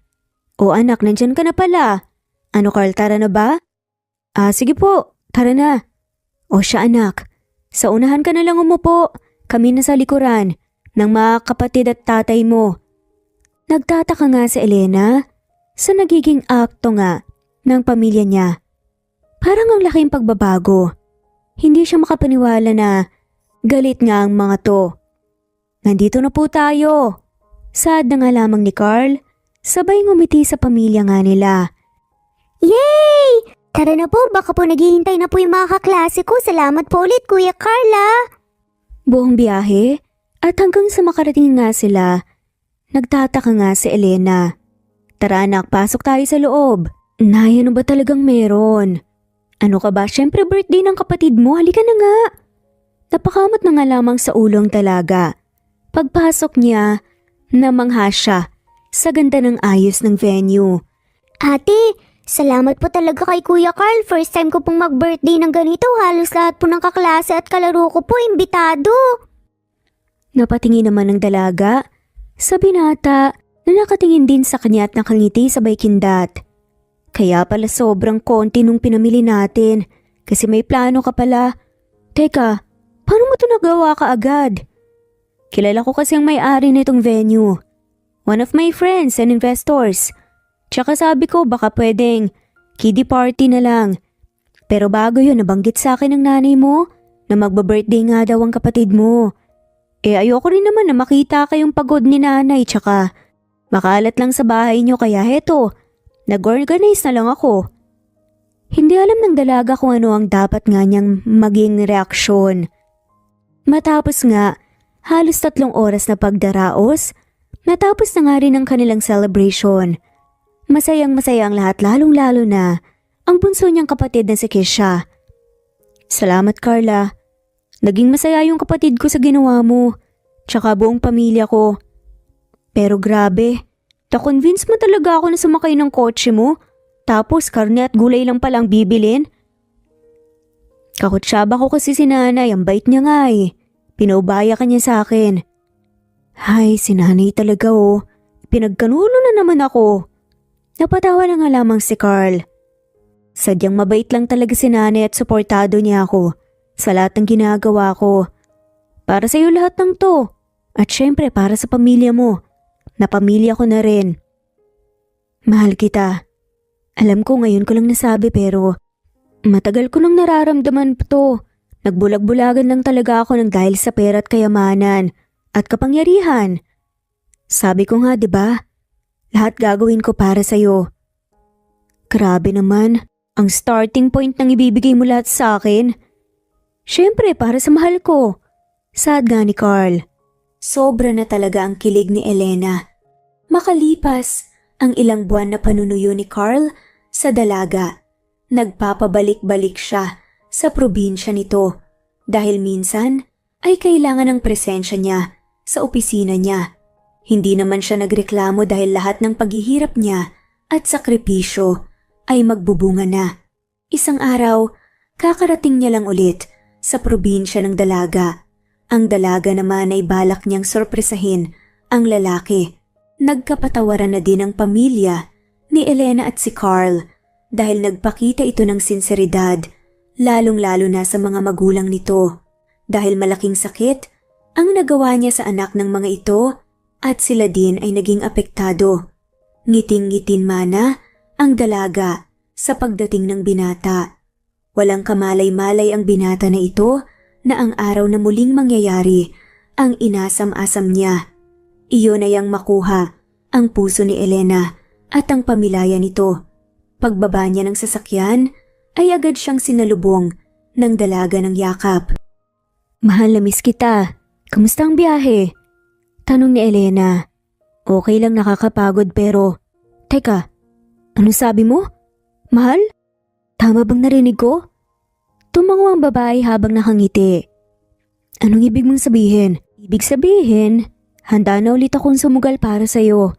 O anak, nandyan ka na pala. Ano Carl, tara na ba? Sige po, tara na. O siya anak, sa unahan ka na lang umupo. Kami na sa likuran ng mga kapatid at tatay mo. Nagtataka nga si Elena sa nagiging akto nga ng pamilya niya. Parang ang laking pagbabago. Hindi siya makapaniwala na galit nga ang mga to. Nandito na po tayo. Sad na nga lamang ni Carl, sabay ngumiti sa pamilya nga nila. Yay! Tara na po, baka po naghihintay na po yung mga kaklase ko. Salamat po ulit, Kuya Carla. Buong biyahe at hanggang sa makarating nga sila, nagtataka nga si Elena. Tara anak, pasok tayo sa loob. Nay, ano ba talagang meron? Ano ka ba? Siyempre birthday ng kapatid mo, halika na nga. Napakamot na nga lamang sa ulong talaga. Pagpasok niya, namangha siya sa ganda ng ayos ng venue. Ate, salamat po talaga kay Kuya Carl. First time ko pong mag-birthday ng ganito. Halos lahat po ng kaklase at kalaro ko po imbitado. Napatingin naman ng dalaga sa binata na nakatingin din sa kanya at nakangiti sabay kindat. Kaya pala sobrang konti nung pinamili natin kasi may plano ka pala. Teka, paano mo ito nagawa ka agad? Kilala ko kasi ang may-ari nitong venue. One of my friends and investors. Tsaka sabi ko baka pwedeng kiddie party na lang. Pero bago yun nabanggit sa akin ng nanay mo na magba-birthday nga daw ang kapatid mo. Ayoko rin naman na makita kayong pagod ni nanay tsaka makalat lang sa bahay niyo kaya heto. Nag-organize na lang ako. Hindi alam ng dalaga kung ano ang dapat nga niyang maging reaksyon. Matapos nga, halos 3 oras na pagdaraos, natapos na nga rin ang kanilang celebration. Masayang-masaya ang lahat lalong-lalo na ang bunso niyang kapatid na si Kisha. Salamat Carla. Naging masaya yung kapatid ko sa ginawa mo, tsaka buong pamilya ko. Pero grabe. Na-convince mo talaga ako na sumakay ng kotse mo, tapos karne at gulay lang palang bibilin. Kakutsaba ko kasi si nanay, ang bait niya nga eh. Pinaubaya ka niya sa akin. Ay, si nanay talaga oh. Pinagkanulo na naman ako. Napatawa na nga lamang si Carl. Sadyang mabait lang talaga si nanay at suportado niya ako sa lahat ng ginagawa ko. Para sa iyo lahat ng to. At syempre para sa pamilya mo. Na pamilya ko na rin. Mahal kita. Alam ko ngayon ko lang nasabi pero matagal ko nang nararamdaman to. Nagbulag-bulagan lang talaga ako ng dahil sa pera at kayamanan at kapangyarihan. Sabi ko nga 'di ba? Lahat gagawin ko para sa'yo. Grabe naman, ang starting point ng ibibigay mo lahat sa akin. Syempre para sa mahal ko. Sad nga ni Carl. Sobra na talaga ang kilig ni Elena. Makalipas ang ilang buwan na panunuyo ni Carl sa dalaga, nagpapabalik-balik siya sa probinsya nito dahil minsan ay kailangan ng presensya niya sa opisina niya. Hindi naman siya nagreklamo dahil lahat ng paghihirap niya at sakripisyo ay magbubunga na. Isang araw, kakarating niya lang ulit sa probinsya ng dalaga. Ang dalaga naman ay balak niyang sorpresahin ang lalaki. Nagkapatawaran na din ang pamilya ni Elena at si Carl dahil nagpakita ito ng sinseridad, lalong-lalo na sa mga magulang nito. Dahil malaking sakit ang nagawa niya sa anak ng mga ito at sila din ay naging apektado. Ngiting-ngitin mana ang dalaga sa pagdating ng binata. Walang kamalay-malay ang binata na ito na ang araw na muling mangyayari ang inasam-asam niya. Iyon ay ang makuha ang puso ni Elena at ang pamilaya nito. Pagbaba niya ng sasakyan ay agad siyang sinalubong ng dalaga ng yakap. Mahal na miss kita. Kamusta ang biyahe? Tanong ni Elena. Okay lang nakakapagod pero… Teka, ano sabi mo? Mahal? Tama bang narinig ko? Tumango ang babae habang nakangiti. Anong ibig mong sabihin? Ibig sabihin, handa na ulit akong sumugal para sa'yo.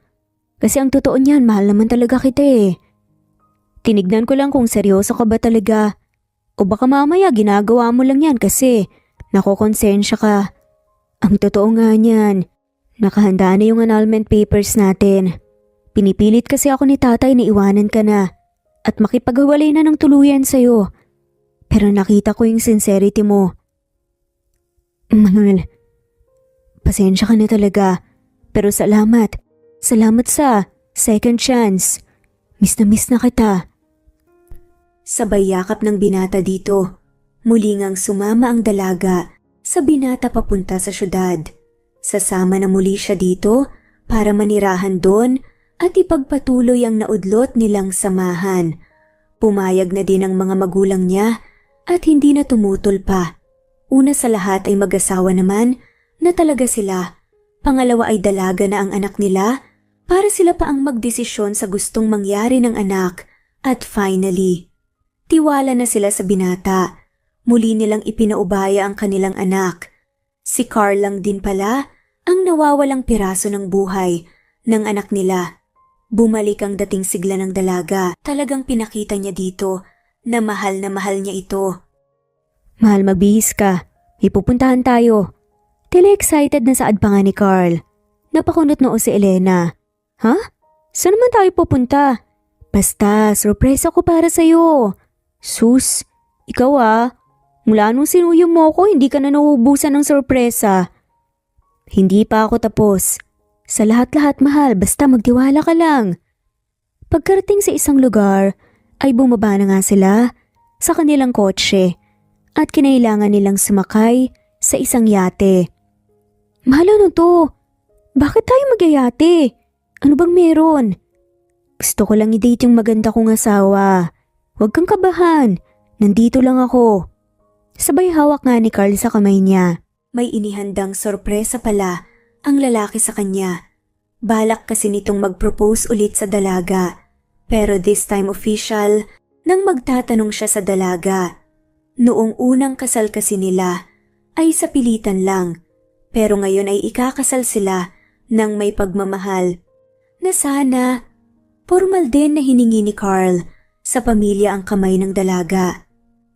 Kasi ang totoo niyan, mahal naman talaga kita eh. Tinignan ko lang kung seryoso ka ba talaga. O baka mamaya ginagawa mo lang yan kasi nakokonsensya ka. Ang totoo nga niyan, nakahanda na yung annulment papers natin. Pinipilit kasi ako ni tatay na iwanan ka na at makipaghiwalay na ng tuluyan sa'yo. Pero nakita ko yung sincerity mo. Mahal, pasensya ka na talaga. Pero salamat. Salamat sa second chance. Miss na kita. Sabay yakap ng binata dito. Muli ngang sumama ang dalaga sa binata papunta sa syudad. Sasama na muli siya dito para manirahan doon at ipagpatuloy ang naudlot nilang samahan. Pumayag na din ang mga magulang niya at hindi na tumutol pa. Una sa lahat ay mag-asawa naman na talaga sila. Pangalawa ay dalaga na ang anak nila para sila pa ang magdesisyon sa gustong mangyari ng anak. At finally, tiwala na sila sa binata. Muli nilang ipinaubaya ang kanilang anak. Si Carl lang din pala ang nawawalang piraso ng buhay ng anak nila. Bumalik ang dating sigla ng dalaga. Talagang pinakita niya dito na mahal niya ito. Mahal, magbihis ka. May pupuntahan tayo. Tele-excited na saad pa nga ni Carl. Napakunot noo si Elena. Ha? Saan naman tayo pupunta? Basta, surpresa ko para sa'yo. Sus, ikaw mula nung sinuyo mo ko, hindi ka na nauubusan ng sorpresa. Hindi pa ako tapos. Sa lahat-lahat mahal, basta magtiwala ka lang. Pagkarating sa isang lugar, ay bumaba na nga sila sa kanilang kotse at kinailangan nilang sumakay sa isang yate. Mahal, ano to? Bakit tayo magyayate? Ano bang meron? Gusto ko lang i-date yung maganda kong asawa. Huwag kang kabahan. Nandito lang ako. Sabay hawak nga ni Carl sa kamay niya. May inihandang sorpresa pala ang lalaki sa kanya. Balak kasi nitong mag-propose ulit sa dalaga. Pero this time official nang magtatanong siya sa dalaga. Noong unang kasal kasi nila ay sa pilitan lang. Pero ngayon ay ikakasal sila ng may pagmamahal. Na sana, formal din na hiningi ni Carl sa pamilya ang kamay ng dalaga.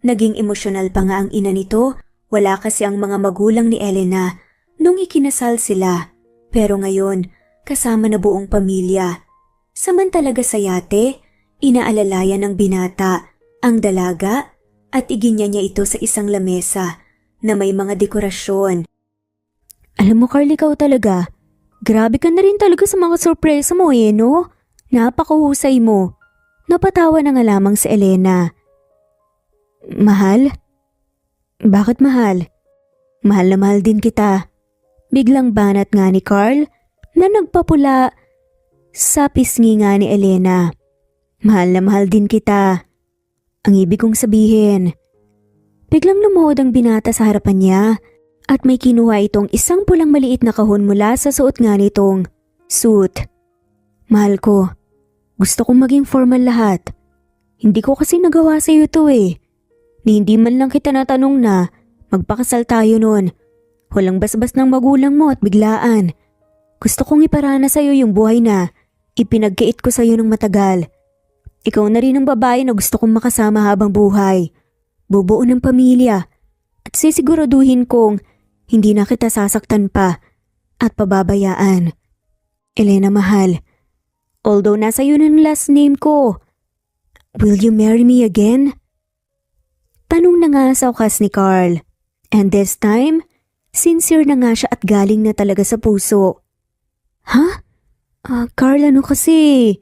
Naging emosyonal pa nga ang ina nito, wala kasi ang mga magulang ni Elena nung ikinasal sila. Pero ngayon, kasama na buong pamilya. Samantalaga sa yate, inaalalayan ng binata ang dalaga at iginya niya ito sa isang lamesa na may mga dekorasyon. Alam mo Carl, ikaw talaga. Grabe ka na rin talaga sa mga sorpresa mo no? Napakahusay mo. Napatawa na nga lamang si Elena. Mahal? Bakit mahal? Mahal na mahal din kita. Biglang banat nga ni Carl na nagpapula sa pisngi nga ni Elena. Mahal na mahal din kita. Ang ibig kong sabihin. Biglang lumuhod ang binata sa harapan niya at may kinuha itong isang pulang maliit na kahon mula sa suot nga nitong suit. Mahal ko, gusto kong maging formal lahat. Hindi ko kasi nagawa sa iyo to Ni hindi man lang kita natanong na magpakasal tayo noon. Walang basbas ng magulang mo at biglaan. Gusto kong iparana sa iyo yung buhay na ipinagkait ko sa iyo ng matagal. Ikaw na rin ang babae na gusto kong makasama habang buhay. Bubuo ng pamilya at sisiguraduhin kong hindi na kita sasaktan pa at pababayaan. Elena mahal, although nasa iyo na ang last name ko, will you marry me again? Tanong na nga sa wakas ni Carl. And this time, sincere na nga siya at galing na talaga sa puso. Ha? Carl, ano kasi?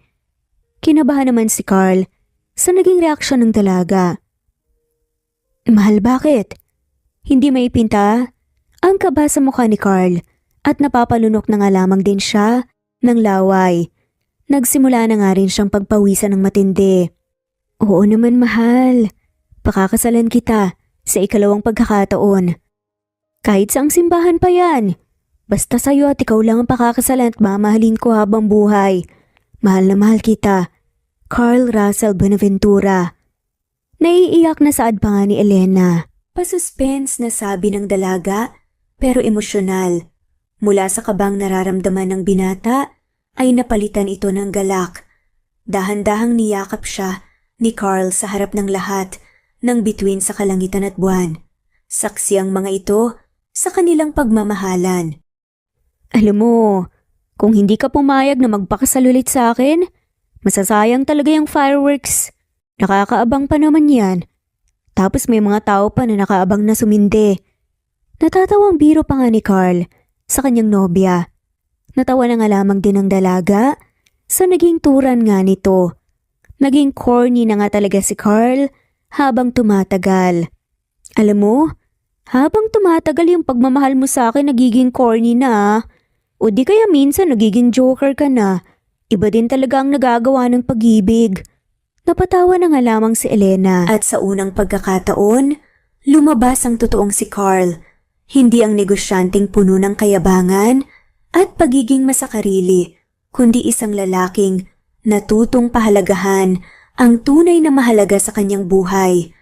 Kinabahan naman si Carl sa naging reaksyon ng dalaga. Mahal, bakit? Hindi maipinta ang kaba sa mukha ni Carl at napapalunok na nga lamang din siya ng laway. Nagsimula na nga rin siyang pagpawisan ng matindi. Oo naman mahal, pakakasalan kita sa ikalawang pagkakataon. Kahit saang simbahan pa yan. Basta sa'yo at ikaw lang ang pakakasalan at mamahalin ko habang buhay. Mahal na mahal kita. Carl Russell Buenaventura. Naiiyak na saad pa nga ni Elena. Pasuspense na sabi ng dalaga pero emosyonal. Mula sa kabang nararamdaman ng binata ay napalitan ito ng galak. Dahan-dahang niyakap siya ni Carl sa harap ng lahat ng bituin sa kalangitan at buwan. Saksi ang mga ito sa kanilang pagmamahalan. Alam mo, kung hindi ka pumayag na magpakasal ulit sa akin, masasayang talaga yung fireworks. Nakakaabang pa naman yan. Tapos may mga tao pa na nakaabang na sumindi. Natatawang biro pa nga ni Carl sa kanyang nobya. Natawa na nga lamang din ang dalaga sa naging turan nga nito. Naging corny na nga talaga si Carl habang tumatagal. Alam mo, habang tumatagal yung pagmamahal mo sa akin nagiging corny na. O di kaya minsan nagiging joker ka na. Iba din talaga ang nagagawa ng pag-ibig. Napatawa na nga lamang si Elena at sa unang pagkakataon, lumabas ang totoong si Carl. Hindi ang negosyanteng puno ng kayabangan at pagiging masakarili, kundi isang lalaking natutong pahalagahan ang tunay na mahalaga sa kanyang buhay.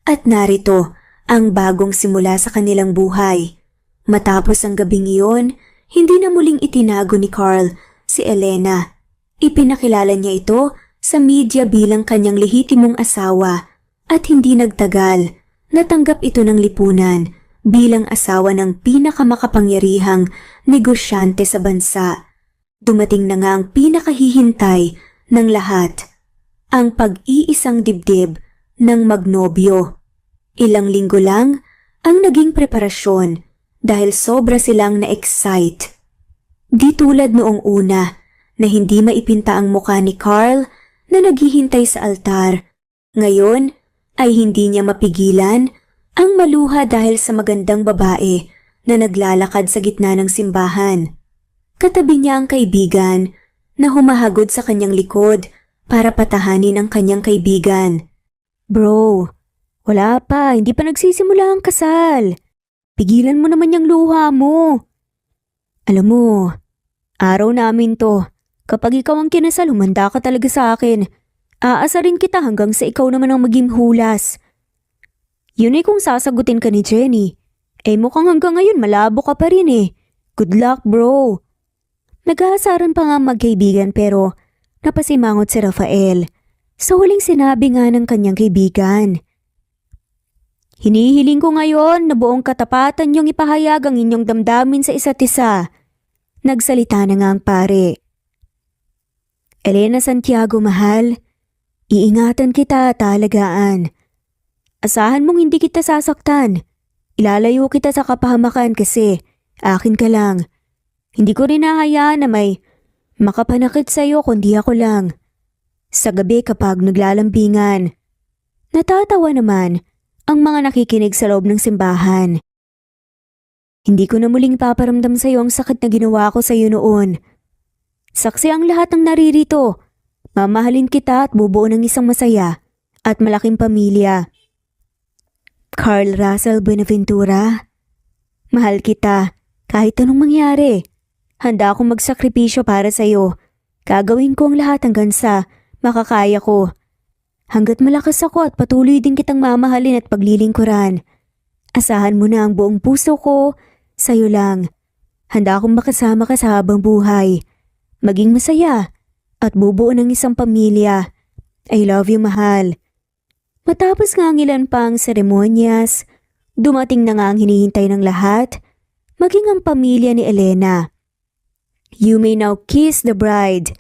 At narito ang bagong simula sa kanilang buhay. Matapos ang gabing iyon, hindi na muling itinago ni Carl si Elena. Ipinakilala niya ito sa media bilang kanyang lehitimong asawa at hindi nagtagal, natanggap ito ng lipunan bilang asawa ng pinakamakapangyarihang negosyante sa bansa. Dumating na nga ang pinakahihintay ng lahat, ang pag-iisang dibdib ng magnobyo. Ilang linggo lang ang naging preparasyon dahil sobra silang na-excite. Di tulad noong una na hindi maipinta ang muka ni Carl na naghihintay sa altar. Ngayon ay hindi niya mapigilan ang maluha dahil sa magandang babae na naglalakad sa gitna ng simbahan. Katabi niya ang kaibigan na humahagod sa kanyang likod para patahanin ang kanyang kaibigan. Bro, wala pa, hindi pa nagsisimula ang kasal. Pigilan mo naman yung luha mo. Alam mo, araw namin to. Kapag ikaw ang kinasal, humanda ka talaga sa akin. Aasarin kita hanggang sa ikaw naman ang maging hulas. Yun ay kung sasagutin ka ni Jenny. Eh mukhang hanggang ngayon malabo ka pa rin eh. Good luck bro. Nag-aasaran pa nga magkaibigan pero napasimangot si Rafael sa huling sinabi nga ng kanyang kaibigan. Hinihiling ko ngayon na buong katapatan niyong ipahayag ang inyong damdamin sa isa't isa. Nagsalita na nga ang pare. Elena Santiago mahal, iingatan kita at alagaan. Asahan mong hindi kita sasaktan. Ilalayo kita sa kapahamakan kasi akin ka lang. Hindi ko rin nahayaan na may makapanakit sa'yo kundi ako lang. Sa gabi kapag naglalambingan. Natatawa naman ang mga nakikinig sa loob ng simbahan. Hindi ko na muling paparamdam sa'yo ang sakit na ginawa ko sa'yo noon. Saksi ang lahat ng naririto. Mamahalin kita at bubuo ng isang masaya at malaking pamilya. Carl Russell Buenaventura, mahal kita kahit anong mangyari. Handa akong magsakripisyo para sa'yo. Gagawin ko ang lahat hanggang sa makakaya ko. Hanggat malakas ako at patuloy din kitang mamahalin at paglilingkuran. Asahan mo na ang buong puso ko sa'yo lang. Handa akong makasama ka sa habang buhay. Maging masaya at bubuo ng isang pamilya. I love you mahal. Matapos nga ang ilan pang seremonyas, dumating na nga ang hinihintay ng lahat, maging ang pamilya ni Elena. You may now kiss the bride.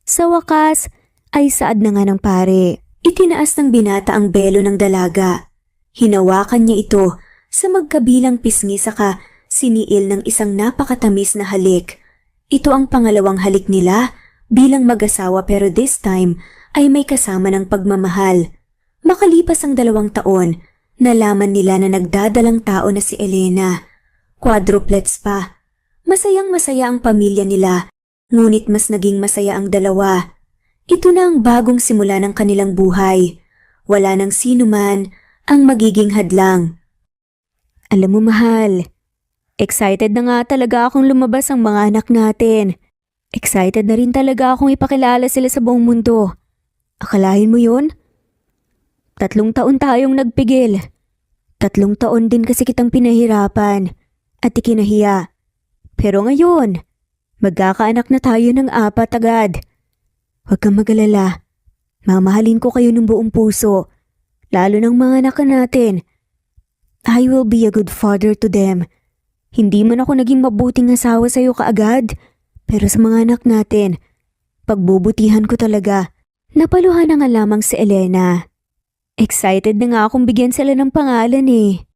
Sa wakas ay saad na nga ng pare. Itinaas ng binata ang belo ng dalaga. Hinawakan niya ito sa magkabilang pisngi saka siniil ng isang napakatamis na halik. Ito ang pangalawang halik nila bilang mag-asawa pero this time ay may kasama ng pagmamahal. Makalipas ang 2 taon, nalaman nila na nagdadalang tao na si Elena. Quadruplets pa. Masayang-masaya ang pamilya nila, ngunit mas naging masaya ang dalawa. Ito na ang bagong simula ng kanilang buhay. Wala nang sino man ang magiging hadlang. Alam mo mahal, excited na nga talaga akong lumabas ang mga anak natin. Excited na rin talaga akong ipakilala sila sa buong mundo. Akalain mo yun? 3 taon tayong nagpigil. 3 taon din kasi kitang pinahirapan at ikinahiya. Pero ngayon, Magkakaanak na tayo ng 4 agad. Huwag kang mag-alala. Mamahalin ko kayo ng buong puso, lalo ng mga anak natin. I will be a good father to them. Hindi man ako naging mabuting asawa sa'yo kaagad, pero sa mga anak natin, pagbubutihan ko talaga. Napaluhan na nga lamang si Elena. Excited na nga akong bigyan sila ng pangalan eh.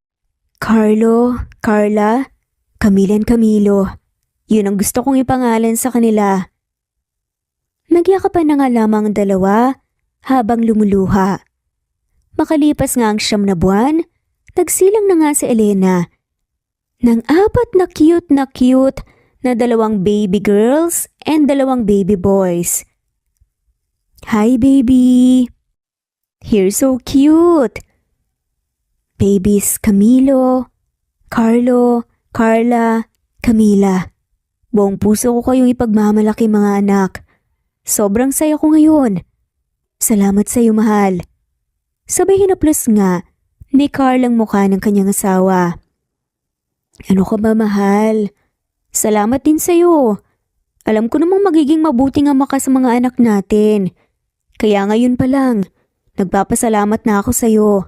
Carlo, Carla, Camilan Camilo. Yun ang gusto kong ipangalan sa kanila. Nagyakapan na nga lamang ang dalawa habang lumuluha. Makalipas nga ang 9 na buwan, nagsilang na nga si Elena ng 4 na cute na 2 baby girls and 2 baby boys. Hi baby! You're so cute! Babies Camilo, Carlo, Carla, Camila. Buong puso ko kayong ipagmamalaki mga anak. Sobrang saya ko ngayon. Salamat sa iyo mahal. Sabay hinaplos nga ni Carl ang mukha ng kanyang asawa. Ano ka ba mahal? Salamat din sa iyo. Alam ko namang magiging mabuting ama ka sa mga anak natin. Kaya ngayon pa lang, nagpapasalamat na ako sa iyo.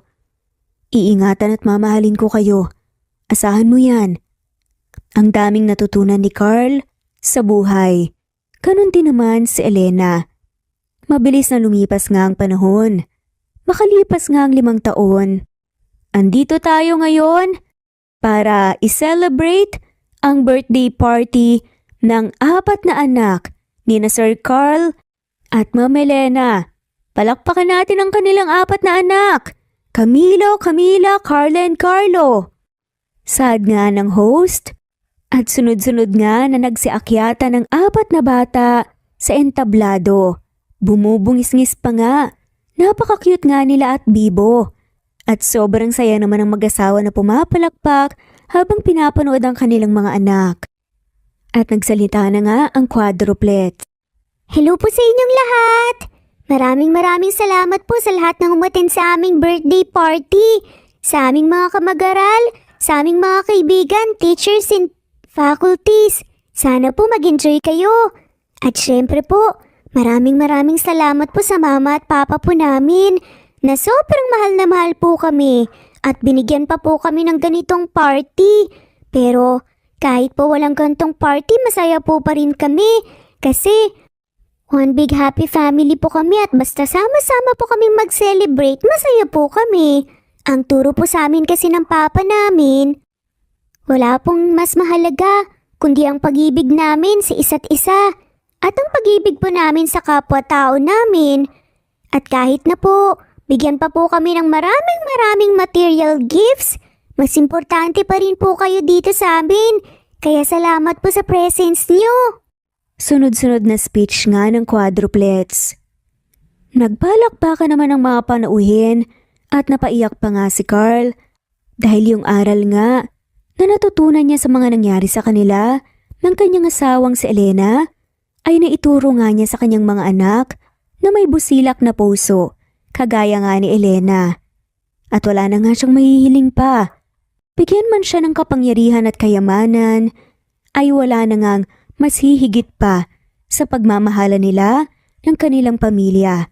Iingatan at mamahalin ko kayo. Asahan mo yan. Ang daming natutunan ni Carl sa buhay. Ganun din naman si Elena. Mabilis na lumipas nga ang panahon. Makalipas nga ang 5 taon. Andito tayo ngayon para i-celebrate ang birthday party ng 4 na anak ni na Sir Carl at Ma'am Elena. Palakpakan natin ang kanilang 4 na anak. Camilo, Camila, Carla, and Carlo. Saad nga ng host at sunod-sunod nga na nagsiakyata ng 4 na bata sa entablado. Bumubungis-ngis pa nga. Napaka-cute nga nila at bibo. At sobrang saya naman ang mag-asawa na pumapalakpak habang pinapanood ang kanilang mga anak. At nagsalita na nga ang quadruplet. Hello po sa inyong lahat! Maraming salamat po sa lahat ng umaten sa aming birthday party. Sa aming mga kamag-aral, sa aming mga kaibigan, teachers and faculties. Sana po mag-enjoy kayo. At syempre po, maraming salamat po sa mama at papa po namin na sobrang mahal na mahal po kami at binigyan pa po kami ng ganitong party. Pero kahit po walang ganitong party, masaya po pa rin kami kasi one big happy family po kami at basta sama-sama po kaming mag-celebrate, masaya po kami. Ang turo po sa amin kasi ng papa namin, wala pong mas mahalaga kundi ang pag-ibig namin sa isa't isa at ang pag-ibig po namin sa kapwa-tao namin. At kahit na po, bigyan pa po kami ng maraming material gifts, mas importante pa rin po kayo dito sa amin. Kaya salamat po sa presence niyo. Sunod-sunod na speech nga ng quadruplets. Nagpalakpakan naman ang mga panauhin at napaiyak pa nga si Carl dahil yung aral nga na natutunan niya sa mga nangyari sa kanila ng kanyang asawang si Elena ay naituro nga niya sa kanyang mga anak na may busilak na puso kagaya nga ni Elena. At wala na nga siyang mahihiling pa. Bigyan man siya ng kapangyarihan at kayamanan ay wala na ngang mas hihigit pa sa pagmamahala nila ng kanilang pamilya.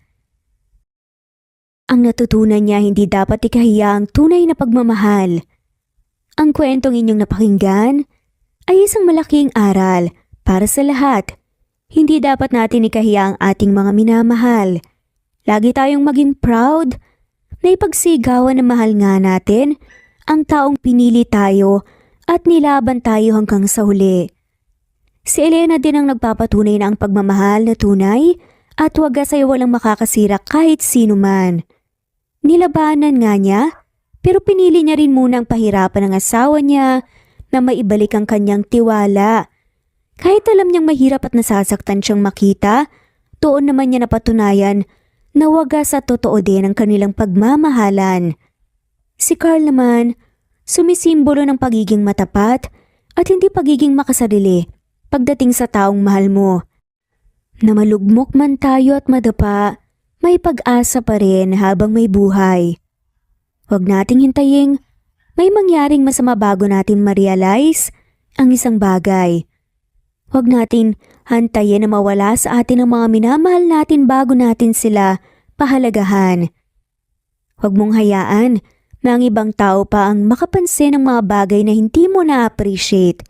Ang natutunan niya hindi dapat ikahiya ang tunay na pagmamahal. Ang kwentong inyong napakinggan ay isang malaking aral para sa lahat. Hindi dapat natin ikahiya ang ating mga minamahal. Lagi tayong maging proud na ipagsigawan na mahal nga natin ang taong pinili tayo at nilaban tayo hanggang sa huli. Si Elena din ang nagpapatunay na ang pagmamahal na tunay at wagas ay walang makakasira kahit sino man. Nilabanan nga niya, pero pinili niya rin muna ang pahirapan ng asawa niya na maibalik ang kanyang tiwala. Kahit alam niyang mahirap at nasasaktan siyang makita, doon naman niya napatunayan na wagas at totoo din ang kanilang pagmamahalan. Si Carl naman, sumisimbolo ng pagiging matapat at hindi pagiging makasarili pagdating sa taong mahal mo. Na malugmok man tayo at madapa, may pag-asa pa rin habang may buhay. Huwag nating hintayin may mangyaring masama bago natin ma-realize ang isang bagay. Huwag natin hantayin na mawala sa atin ang mga minamahal natin bago natin sila pahalagahan. Huwag mong hayaan na ang ibang tao pa ang makapansin ng mga bagay na hindi mo na-appreciate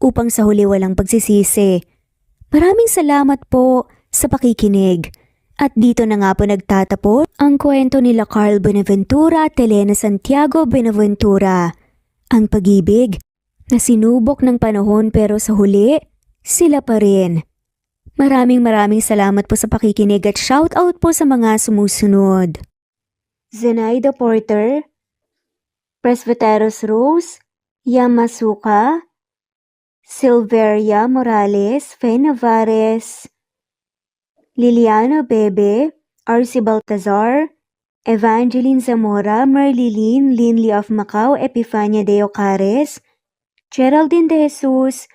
upang sa huli walang pagsisisi. Maraming salamat po sa pakikinig. At dito na nga po nagtatapos ang kwento nila Carl Buenaventura at Elena Santiago Buenaventura. Ang pag-ibig na sinubok ng panahon pero sa huli, sila pa rin. Maraming salamat po sa pakikinig at shoutout po sa mga sumusunod. Zenaida Porter, Presbyteros Rose, Yamasuka, Silveria Morales, Fe Navares, Liliana Bebe, Arcy Baltazar, Evangeline Zamora, Merlilin, Linley of Macau, Epifania de Ocares, Geraldine de Jesus,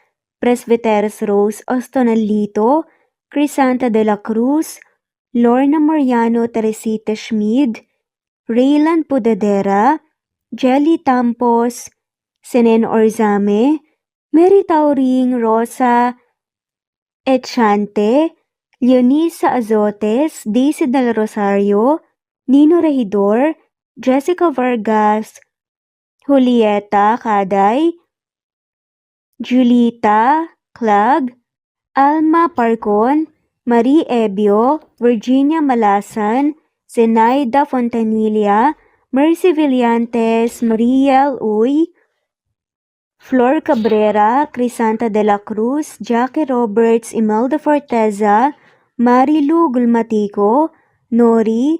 Presbyteros Rose Ostonalito, Crisanta de la Cruz, Lorna Mariano Teresita Schmid, Raylan Pudadera, Jelly Tampos, Senen Orzame, Mary Tauring, Rosa Echante, Leonisa Azotes, Daisy Del Rosario, Nino Regidor, Jessica Vargas, Julieta Caday, Julita Clag, Alma Parcon, Marie Ebio, Virginia Malasan, Zenaida Fontanilla, Mercy Villantes, Mariel Uy, Flor Cabrera, Crisanta de la Cruz, Jackie Roberts, Imelda Forteza, Marilu Gulmatico, Nori,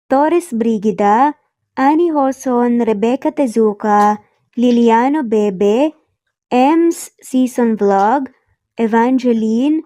Torres Brigida, Annie Hoson, Rebecca Tezuka, Liliano Bebe, Ems Season Vlog, Evangeline,